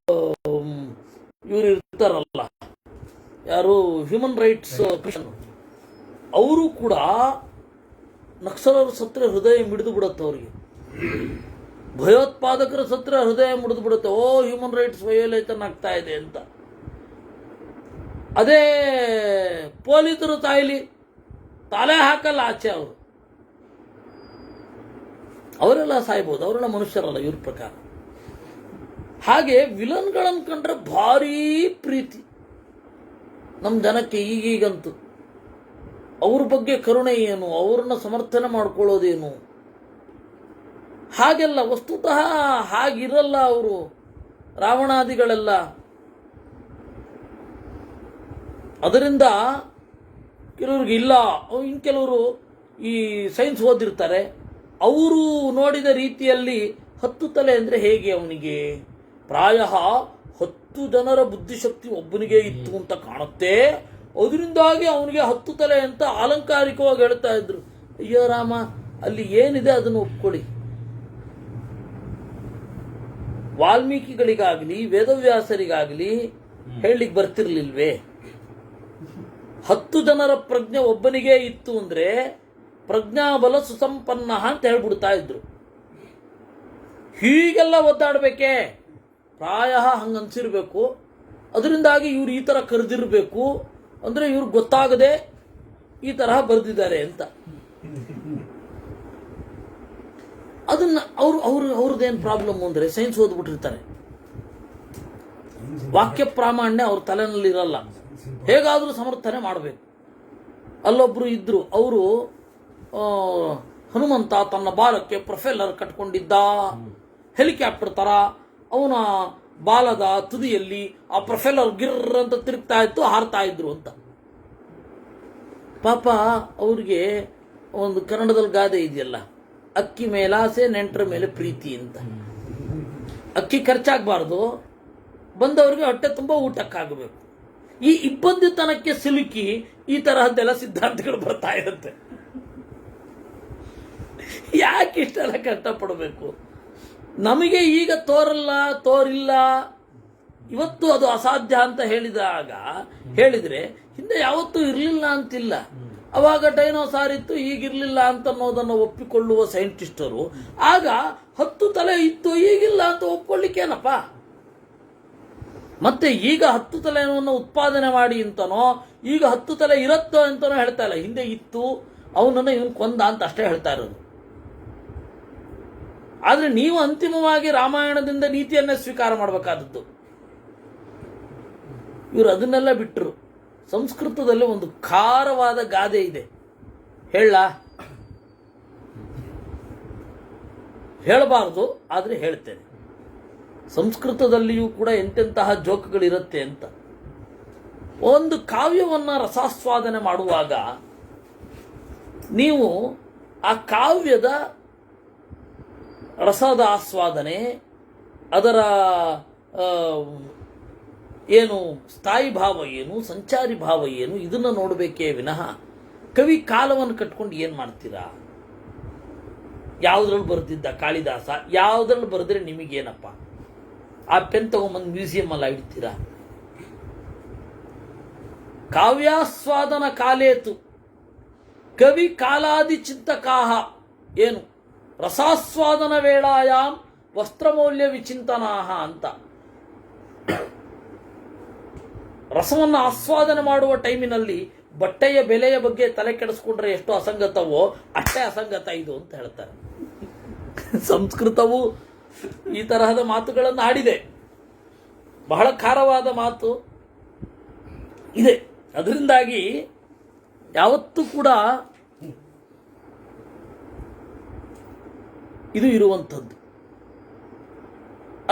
ಇವರು ಇರ್ತಾರಲ್ಲ, ಯಾರು ಹ್ಯೂಮನ್ ರೈಟ್ಸ್ ಅವರು ಕೂಡ ನಕ್ಸಲರ ಸತ್ರ ಹೃದಯ ಮಿಡಿದು ಬಿಡುತ್ತೆ ಅವರಿಗೆ, ಭಯೋತ್ಪಾದಕರ ಸತ್ರ ಹೃದಯ ಮುಡಿದು ಬಿಡುತ್ತೆ. ಹ್ಯೂಮನ್ ರೈಟ್ಸ್ ವಯೋಲೇಷನ್ ಆಗ್ತಾ ಇದೆ ಅಂತ. ಅದೇ ಪೊಲೀಸರು ತಾಯಿಲಿ ತಲೆ ಹಾಕಲ್ಲ ಆಚೆ, ಅವರೆಲ್ಲ ಸಾಯ್ಬೋದು, ಅವರೆಲ್ಲ ಮನುಷ್ಯರಲ್ಲ ಇವ್ರ ಪ್ರಕಾರ. ಹಾಗೆ ವಿಲನ್ಗಳನ್ನು ಕಂಡ್ರೆ ಭಾರೀ ಪ್ರೀತಿ ನಮ್ಮ ಜನಕ್ಕೆ ಈಗೀಗಂತೂ. ಅವ್ರ ಬಗ್ಗೆ ಕರುಣೆ ಏನು, ಅವ್ರನ್ನ ಸಮರ್ಥನೆ ಮಾಡ್ಕೊಳ್ಳೋದೇನು, ಹಾಗೆಲ್ಲ ವಸ್ತುತಃ ಹಾಗಿರಲ್ಲ ಅವರು ರಾವಣಾದಿಗಳೆಲ್ಲ. ಅದರಿಂದ ಕೆಲವ್ರಿಗೆ ಇಲ್ಲ, ಇನ್ನು ಕೆಲವರು ಈ ಸೈನ್ಸ್ ಓದಿರ್ತಾರೆ, ಅವರು ನೋಡಿದ ರೀತಿಯಲ್ಲಿ 10 ತಲೆ ಅಂದರೆ ಹೇಗೆ ಅವನಿಗೆ? ಪ್ರಾಯ 10 ಜನರ ಬುದ್ಧಿಶಕ್ತಿ ಒಬ್ಬನಿಗೆ ಇತ್ತು ಅಂತ ಕಾಣುತ್ತೆ. ಅದರಿಂದಾಗಿ ಅವನಿಗೆ 10 ತಲೆ ಅಂತ ಅಲಂಕಾರಿಕವಾಗಿ ಹೇಳ್ತಾ ಇದ್ರು. ಅಯ್ಯೋ ರಾಮ, ಅಲ್ಲಿ ಏನಿದೆ ಅದನ್ನು ಒಪ್ಕೊಳ್ಳಿ. ವಾಲ್ಮೀಕಿಗಳಿಗಾಗಲಿ ವೇದವ್ಯಾಸರಿಗಾಗಲಿ ಹೇಳಲಿಕ್ಕೆ ಬರ್ತಿರ್ಲಿಲ್ವೇ? 10 ಜನರ ಪ್ರಜ್ಞೆ ಒಬ್ಬನಿಗೆ ಇತ್ತು ಅಂದ್ರೆ ಪ್ರಜ್ಞಾಬಲ ಸುಸಂಪನ್ನ ಅಂತ ಹೇಳ್ಬಿಡ್ತಾ ಇದ್ರು. ಹೀಗೆಲ್ಲ ಒದ್ದಾಡಬೇಕೆ? ಪ್ರಾಯ ಹಂಗನ್ಸಿರ್ಬೇಕು. ಅದರಿಂದಾಗಿ ಇವ್ರು ಈ ತರ ಕರೆದಿರ್ಬೇಕು ಅಂದ್ರೆ ಇವ್ರು ಗೊತ್ತಾಗದೆ ಈ ತರಹ ಬರೆದಿದ್ದಾರೆ ಅಂತ. ಅದನ್ನ ಅವ್ರದ್ದೇನು ಪ್ರಾಬ್ಲಮ್ ಅಂದ್ರೆ ಸೈನ್ಸ್ ಓದ್ಬಿಟ್ಟಿರ್ತಾರೆ, ವಾಕ್ಯ ಪ್ರಾಮಾಣ್ಯ ಅವ್ರ ತಲೆನಲ್ಲಿ ಇರಲ್ಲ, ಹೇಗಾದ್ರೂ ಸಮರ್ಥನೆ ಮಾಡಬೇಕು. ಅಲ್ಲೊಬ್ರು ಇದ್ರು, ಅವರು ಹನುಮಂತ ತನ್ನ ಬಾಲಕ್ಕೆ ಪ್ರೊಫೆಲ್ಲರ್ ಕಟ್ಕೊಂಡಿದ್ದ, ಹೆಲಿಕಾಪ್ಟರ್ ತರ ಅವನ ಬಾಲದ ತುದಿಯಲ್ಲಿ ಆ ಪ್ರೊಫೆಲ್ಲರ್ ಗಿರ್ರ ಅಂತ ತಿರುಗ್ತಾ ಇತ್ತು, ಹಾರ್ತಾ ಇದ್ರು ಅಂತ. ಪಾಪ ಅವ್ರಿಗೆ ಒಂದು ಕನ್ನಡದಲ್ಲಿ ಗಾದೆ ಇದೆಯಲ್ಲ, ಅಕ್ಕಿ ಮೇಲಾಸೆ ನೆಂಟರ ಮೇಲೆ ಪ್ರೀತಿ ಅಂತ. ಅಕ್ಕಿ ಖರ್ಚಾಗಬಾರ್ದು, ಬಂದವ್ರಿಗೆ ಹೊಟ್ಟೆ ತುಂಬ ಊಟಕ್ಕಾಗಬೇಕು. ಈ ಇಬ್ಬಂದಿತನಕ್ಕೆ ಸಿಲುಕಿ ಈ ತರಹದ್ದೆಲ್ಲ ಸಿದ್ಧಾಂತಗಳು ಬರ್ತಾ ಇರುತ್ತೆ. ಯಾಕೆ ಇಷ್ಟೆಲ್ಲ ಕಷ್ಟಪಡಬೇಕು? ನಮಗೆ ಈಗ ತೋರಿಲ್ಲ, ಇವತ್ತು ಅದು ಅಸಾಧ್ಯ ಅಂತ ಹೇಳಿದ್ರೆ ಹಿಂದೆ ಯಾವತ್ತೂ ಇರಲಿಲ್ಲ ಅಂತಿಲ್ಲ. ಅವಾಗ ಡೈನೋಸಾರ್ ಇತ್ತು, ಈಗಿರ್ಲಿಲ್ಲ ಅಂತ ಅನ್ನೋದನ್ನು ಒಪ್ಪಿಕೊಳ್ಳುವ ಸೈಂಟಿಸ್ಟರು ಆಗ 10 ತಲೆ ಇತ್ತು, ಈಗಿಲ್ಲ ಅಂತ ಒಪ್ಕೊಳ್ಳಿಕ್ಕೇನಪ್ಪ? ಮತ್ತೆ ಈಗ 10 ತಲೆಯನ್ನು ಉತ್ಪಾದನೆ ಮಾಡಿ ಅಂತನೋ, ಈಗ 10 ತಲೆ ಇರತ್ತೋ ಅಂತನೋ ಹೇಳ್ತಾ ಇಲ್ಲ. ಹಿಂದೆ ಇತ್ತು, ಅವನನ್ನು ಇವನು ಕೊಂದ ಅಂತ ಅಷ್ಟೇ ಹೇಳ್ತಾ ಇರೋದು. ಆದ್ರೆ ನೀವು ಅಂತಿಮವಾಗಿ ರಾಮಾಯಣದಿಂದ ನೀತಿಯನ್ನೇ ಸ್ವೀಕಾರ ಮಾಡಬೇಕಾದದ್ದು. ಇವರು ಅದನ್ನೆಲ್ಲ ಬಿಟ್ಟರು. ಸಂಸ್ಕೃತದಲ್ಲಿ ಒಂದು ಖಾರವಾದ ಗಾದೆ ಇದೆ, ಹೇಳಬಾರದು ಆದ್ರೆ ಹೇಳ್ತೇನೆ. ಸಂಸ್ಕೃತದಲ್ಲಿಯೂ ಕೂಡ ಎಂತೆಂತಹ ಜೋಕುಗಳಿರುತ್ತೆ ಅಂತ. ಒಂದು ಕಾವ್ಯವನ್ನ ರಸಾಸ್ವಾದನೆ ಮಾಡುವಾಗ ನೀವು ಆ ಕಾವ್ಯದ ರಸದ ಆಸ್ವಾದನೆ, ಅದರ ಏನು ಸ್ಥಾಯಿ ಭಾವ ಏನು, ಸಂಚಾರಿ ಭಾವ ಏನು, ಇದನ್ನು ನೋಡಬೇಕೇ ವಿನಃ ಕವಿ ಕಾಲವನ್ನು ಕಟ್ಕೊಂಡು ಏನು ಮಾಡ್ತೀರಾ? ಯಾವುದ್ರಲ್ಲಿ ಬರೆದಿದ್ದ ಕಾಳಿದಾಸ, ಯಾವುದ್ರಲ್ಲಿ ಬರೆದ್ರೆ ನಿಮಗೇನಪ್ಪ? ಆ ಪೆನ್ ತಗೊಂಬಂದು ಮ್ಯೂಸಿಯಂ ಅಲ್ಲ ಇಡ್ತೀರಾ? ಕಾವ್ಯಾಸ್ವಾದನ ಕಾಲೇತು ಕವಿ ಕಾಲಾದಿ ಚಿಂತಕಾಹ, ಏನು ರಸಾಸ್ವಾದನ ವೇಳಾಯಾಮ್ ವಸ್ತ್ರಮೌಲ್ಯ ವಿಚಿಂತನಾಹ ಅಂತ. ರಸವನ್ನು ಆಸ್ವಾದನೆ ಮಾಡುವ ಟೈಮಿನಲ್ಲಿ ಬಟ್ಟೆಯ ಬೆಲೆಯ ಬಗ್ಗೆ ತಲೆ ಕೆಡಿಸ್ಕೊಂಡ್ರೆ ಎಷ್ಟು ಅಸಂಗತವೋ ಅಷ್ಟೇ ಅಸಂಗತ ಇದು ಅಂತ ಹೇಳ್ತಾರೆ. ಸಂಸ್ಕೃತವು ಈ ತರಹದ ಮಾತುಗಳನ್ನು ಆಡಿದೆ, ಬಹಳ ಖಾರವಾದ ಮಾತು ಇದೆ. ಅದರಿಂದಾಗಿ ಯಾವತ್ತೂ ಕೂಡ ಇದು ಇರುವಂಥದ್ದು.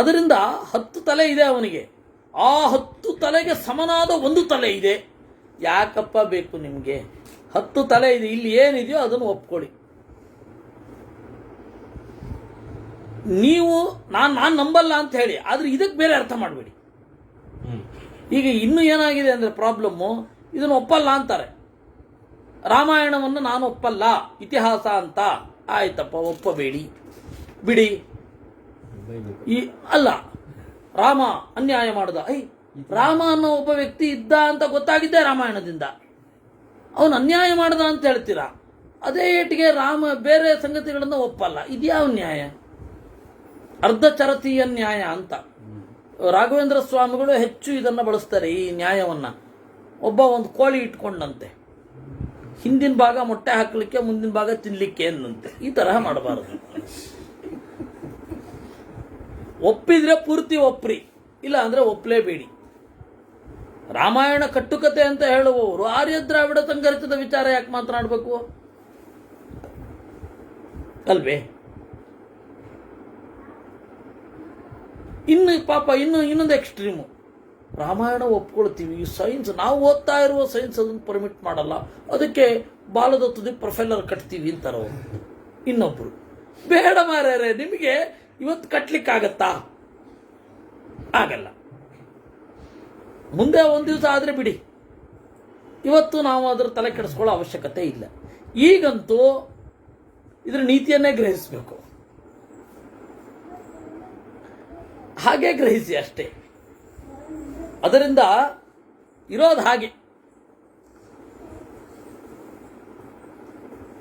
ಅದರಿಂದ 10 ತಲೆ ಇದೆ ಅವನಿಗೆ, ಆ 10 ತಲೆಗೆ ಸಮನಾದ ಒಂದು ತಲೆ ಇದೆ. ಯಾಕಪ್ಪ ಬೇಕು ನಿಮಗೆ? 10 ತಲೆ ಇದೆ, ಇಲ್ಲಿ ಏನಿದೆಯೋ ಅದನ್ನು ಒಪ್ಕೊಳ್ಳಿ. ನೀವು ನಾನು ನಂಬಲ್ಲ ಅಂತ ಹೇಳಿ, ಆದ್ರೆ ಇದಕ್ಕೆ ಬೇರೆ ಅರ್ಥ ಮಾಡಬೇಡಿ. ಈಗ ಇನ್ನೂ ಏನಾಗಿದೆ ಅಂದ್ರೆ ಪ್ರಾಬ್ಲಮ್ಮು, ಇದನ್ನು ಒಪ್ಪಲ್ಲ ಅಂತಾರೆ. ರಾಮಾಯಣವನ್ನು ನಾನು ಒಪ್ಪಲ್ಲ, ಇತಿಹಾಸ ಅಂತ. ಆಯ್ತಪ್ಪ, ಒಪ್ಪಬೇಡಿ, ಬಿಡಿ. ಅಲ್ಲ, ರಾಮ ಅನ್ಯಾಯ ಮಾಡಿದ. ರಾಮ ಅನ್ನೋ ಒಬ್ಬ ವ್ಯಕ್ತಿ ಇದ್ದ ಅಂತ ಗೊತ್ತಾಗಿದ್ದೆ ರಾಮಾಯಣದಿಂದ. ಅವನು ಅನ್ಯಾಯ ಮಾಡ್ದ ಅಂತ ಹೇಳ್ತೀರಾ, ಅದೇ ಏಟಿಗೆ ರಾಮ ಬೇರೆ ಸಂಗತಿಗಳನ್ನು ಒಪ್ಪಲ್ಲ. ಇದ್ಯಾವ ನ್ಯಾಯ? ಅರ್ಧಚರತೀಯ ನ್ಯಾಯ ಅಂತ ರಾಘವೇಂದ್ರ ಸ್ವಾಮಿಗಳು ಹೆಚ್ಚು ಇದನ್ನ ಬಳಸ್ತಾರೆ, ಈ ನ್ಯಾಯವನ್ನ. ಒಬ್ಬ ಒಂದು ಕೋಳಿ ಇಟ್ಕೊಂಡಂತೆ, ಹಿಂದಿನ ಭಾಗ ಮೊಟ್ಟೆ ಹಾಕಲಿಕ್ಕೆ, ಮುಂದಿನ ಭಾಗ ತಿನ್ಲಿಕ್ಕೆ ಎಂದಂತೆ. ಈ ತರಹ ಮಾಡಬಾರದು. ಒಪ್ಪಿದ್ರೆ ಪೂರ್ತಿ ಒಪ್ಪ್ರಿ, ಇಲ್ಲ ಅಂದ್ರೆ ಒಪ್ಪಲೇಬೇಡಿ. ರಾಮಾಯಣ ಕಟ್ಟುಕತೆ ಅಂತ ಹೇಳುವವರು ಆರ್ಯ ದ್ರಾವಿಡ ಸಂಘರ್ಷದ ವಿಚಾರ ಯಾಕೆ ಮಾತನಾಡಬೇಕು ಅಲ್ವೇ? ಇನ್ನು ಪಾಪ ಇನ್ನೊಂದು ಎಕ್ಸ್ಟ್ರೀಮು, ರಾಮಾಯಣ ಒಪ್ಕೊಳ್ತೀವಿ, ಸೈನ್ಸ್ ನಾವು ಓದ್ತಾ ಇರುವ ಸೈನ್ಸ್ ಅದನ್ನು ಪರ್ಮಿಟ್ ಮಾಡಲ್ಲ, ಅದಕ್ಕೆ ಬಾಲದ ತುದಿ ಪ್ರೊಫೆಲ್ಲರ್ ಕಟ್ತೀವಿ ಅಂತಾರ. ಇನ್ನೊಬ್ರು, ಬೇಡ ಮಾರ್ಯಾರೆ, ನಿಮಗೆ ಇವತ್ತು ಕಟ್ಲಿಕ್ಕಾಗತ್ತಾ? ಆಗಲ್ಲ. ಮುಂದೆ ಒಂದು ದಿವಸ ಆದ್ರೆ ಬಿಡಿ, ಇವತ್ತು ನಾವು ಅದರ ತಲೆ ಕೆಡಿಸ್ಕೊಳ್ಳೋ ಅವಶ್ಯಕತೆ ಇಲ್ಲ. ಈಗಂತೂ ಇದರ ನೀತಿಯನ್ನೇ ಗ್ರಹಿಸಬೇಕು, ಹಾಗೆ ಗ್ರಹಿಸಿ ಅಷ್ಟೇ. ಅದರಿಂದ ಇರೋದು ಹಾಗೆ.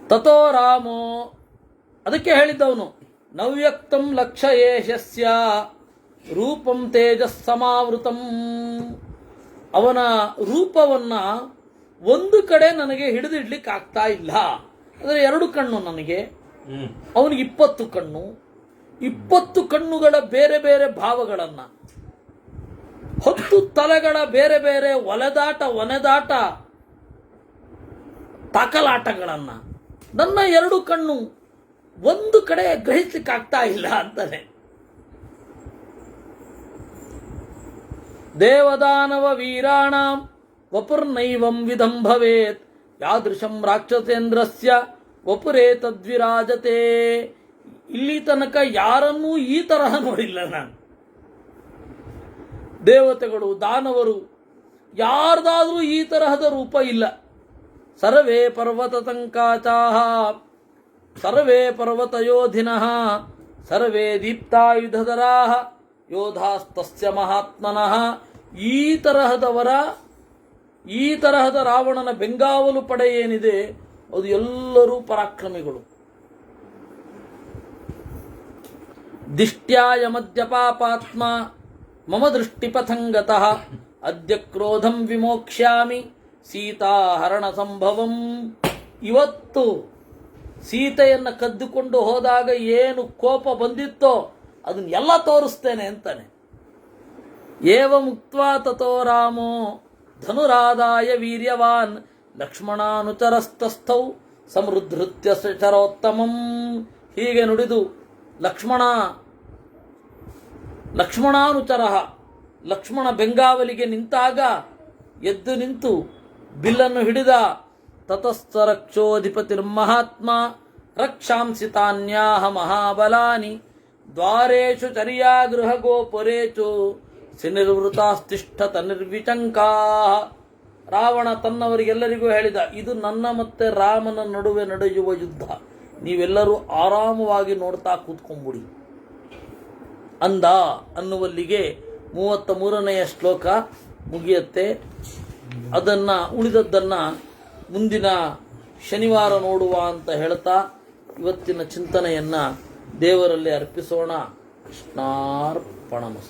ತಥೋ ರಾಮೋ, ಅದಕ್ಕೆ ಹೇಳಿದ್ದವನು, ನವ್ಯಕ್ತಂ ಲಕ್ಷ ಯಶಸ್ಯ ರೂಪಂ ತೇಜಸ್ಸಮಾವೃತಂ. ಅವನ ರೂಪವನ್ನ ಒಂದು ಕಡೆ ನನಗೆ ಹಿಡಿದಿಡ್ಲಿಕ್ಕೆ ಆಗ್ತಾ ಇಲ್ಲ. ಅಂದರೆ 2 ಕಣ್ಣು ನನಗೆ, ಅವನಿಗೆ 20 ಕಣ್ಣು, 20 ಕಣ್ಣುಗಳ ಬೇರೆ ಬೇರೆ ಭಾವಗಳನ್ನ, 10 ತಲೆಗಳ ಬೇರೆ ಬೇರೆ ಒನೆದಾಟ ತಾಕಲಾಟಗಳನ್ನ, ನನ್ನ 2 ಕಣ್ಣು ಒಂದು ಕಡೆ ಗ್ರಹಿಸ್ಲಿಕ್ಕೆ ಆಗ್ತಾ ಇಲ್ಲ ಅಂತಾನೆ. ದೇವದಾನವ ವೀರಾಣಾಂ ವಪುರ್ನೈವಂ ವಿಧಂ ಭವೇತ್ ಯಾದೃಶಂ ರಾಕ್ಷಸೇಂದ್ರಸ್ಯ ವಪುರೇ ತದ್ವಿರಾಜತೆ. ಇಲ್ಲಿ ತನಕ ಯಾರನ್ನೂ ಈ ತರಹ ನೋಡಿಲ್ಲ ನಾನು. ದೇವತೆಗಳು, ದಾನವರು, ಯಾರ್ದಾದ್ರೂ ಈ ತರಹದ ರೂಪ ಇಲ್ಲ. ಸರ್ವೇ ಪರ್ವತ ತಂಕಾಚಾಹ ಸರ್ವೇ ಪರ್ವತಯೋಧಿನಃ ಸರ್ವೇ ದೀಪ್ತಾಯುಧಧರಾಃ ಯೋಧಾಸ್ತಸ್ಯ ಮಹಾತ್ಮನಃ. ಈ ತರಹದ ರಾವಣನ ಬೆಂಗಾವಲು ಪಡೆ ಏನಿದೆ, ಅದು ಎಲ್ಲರೂ ಪರಾಕ್ರಮಿಗಳು. ದಿಷ್ಟ್ಯಾಯ ಮದ್ಯಪಾಪಾತ್ಮ ಮಮ ದೃಷ್ಟಿಪಥಂಗತಃ ಅದ್ಯ ಕ್ರೋಧಂ ವಿಮೋಕ್ಷ್ಯಾಮಿ ಸೀತಾಹರಣ ಸಂಭವಂ. ಇವತ್ತು ಸೀತೆಯನ್ನ ಕದ್ದುಕೊಂಡು ಹೋದಾಗ ಏನು ಕೋಪ ಬಂದಿತ್ತೋ ಅದನ್ನೆಲ್ಲ ತೋರಿಸ್ತೇನೆ ಅಂತಾನೆ. ಏವ ಮುಕ್ತ್ವಾ ತಥೋ ರಾಮೋ ಧನುರಾದಾಯ ವೀರ್ಯವಾನ್ ಲಕ್ಷ್ಮಣಾನುಚರಸ್ತಸ್ಥೌ ಸಮೃದ್ಧೃತ್ಯ ಚರೋತ್ತಮಂ. ಹೀಗೆ ನುಡಿದು ಲಕ್ಷ್ಮಣಾನುಚರ, ಲಕ್ಷ್ಮಣ ಬೆಂಗಾವಲಿಗೆ ನಿಂತಾಗ ಎದ್ದು ನಿಂತು ಬಿಲ್ಲನ್ನು ಹಿಡಿದ. ತತಸ್ಥ ರಕ್ಷೋಧಿಪತಿರ್ಮಹಾತ್ಮ ರಕ್ಷಾಂಸಿ ತಾನ್ಯಾಹ ಮಹಾಬಲಾನಿ ದ್ವಾರೇಷು ಚರ್ಯಾಗೃಹ ಗೋಪುರೇಚು ಸಿನಿರ್ವೃತಾಸ್ತಿಷ್ಠತ ನಿರ್ವಿಚಂಕಾ. ರಾವಣ ತನ್ನವರಿಗೆಲ್ಲರಿಗೂ ಹೇಳಿದ, ಇದು ನನ್ನ ಮತ್ತೆ ರಾಮನ ನಡುವೆ ನಡೆಯುವ ಯುದ್ಧ, ನೀವೆಲ್ಲರೂ ಆರಾಮವಾಗಿ ನೋಡ್ತಾ ಕೂತ್ಕೊಂಡ್ಬಿಡಿ ಅಂದ. ಅನ್ನುವಲ್ಲಿಗೆ 33ನೆಯ ಶ್ಲೋಕ ಮುಗಿಯುತ್ತೆ. ಉಳಿದದ್ದನ್ನ ಮುಂದಿನ ಶನಿವಾರ ನೋಡುವ ಅಂತ ಹೇಳ್ತಾ ಇವತ್ತಿನ ಚಿಂತನೆಯನ್ನ ದೇವರಲ್ಲಿ ಅರ್ಪಿಸೋಣ. ಕೃಷ್ಣಾರ್ಪಣಮಸ್ತು.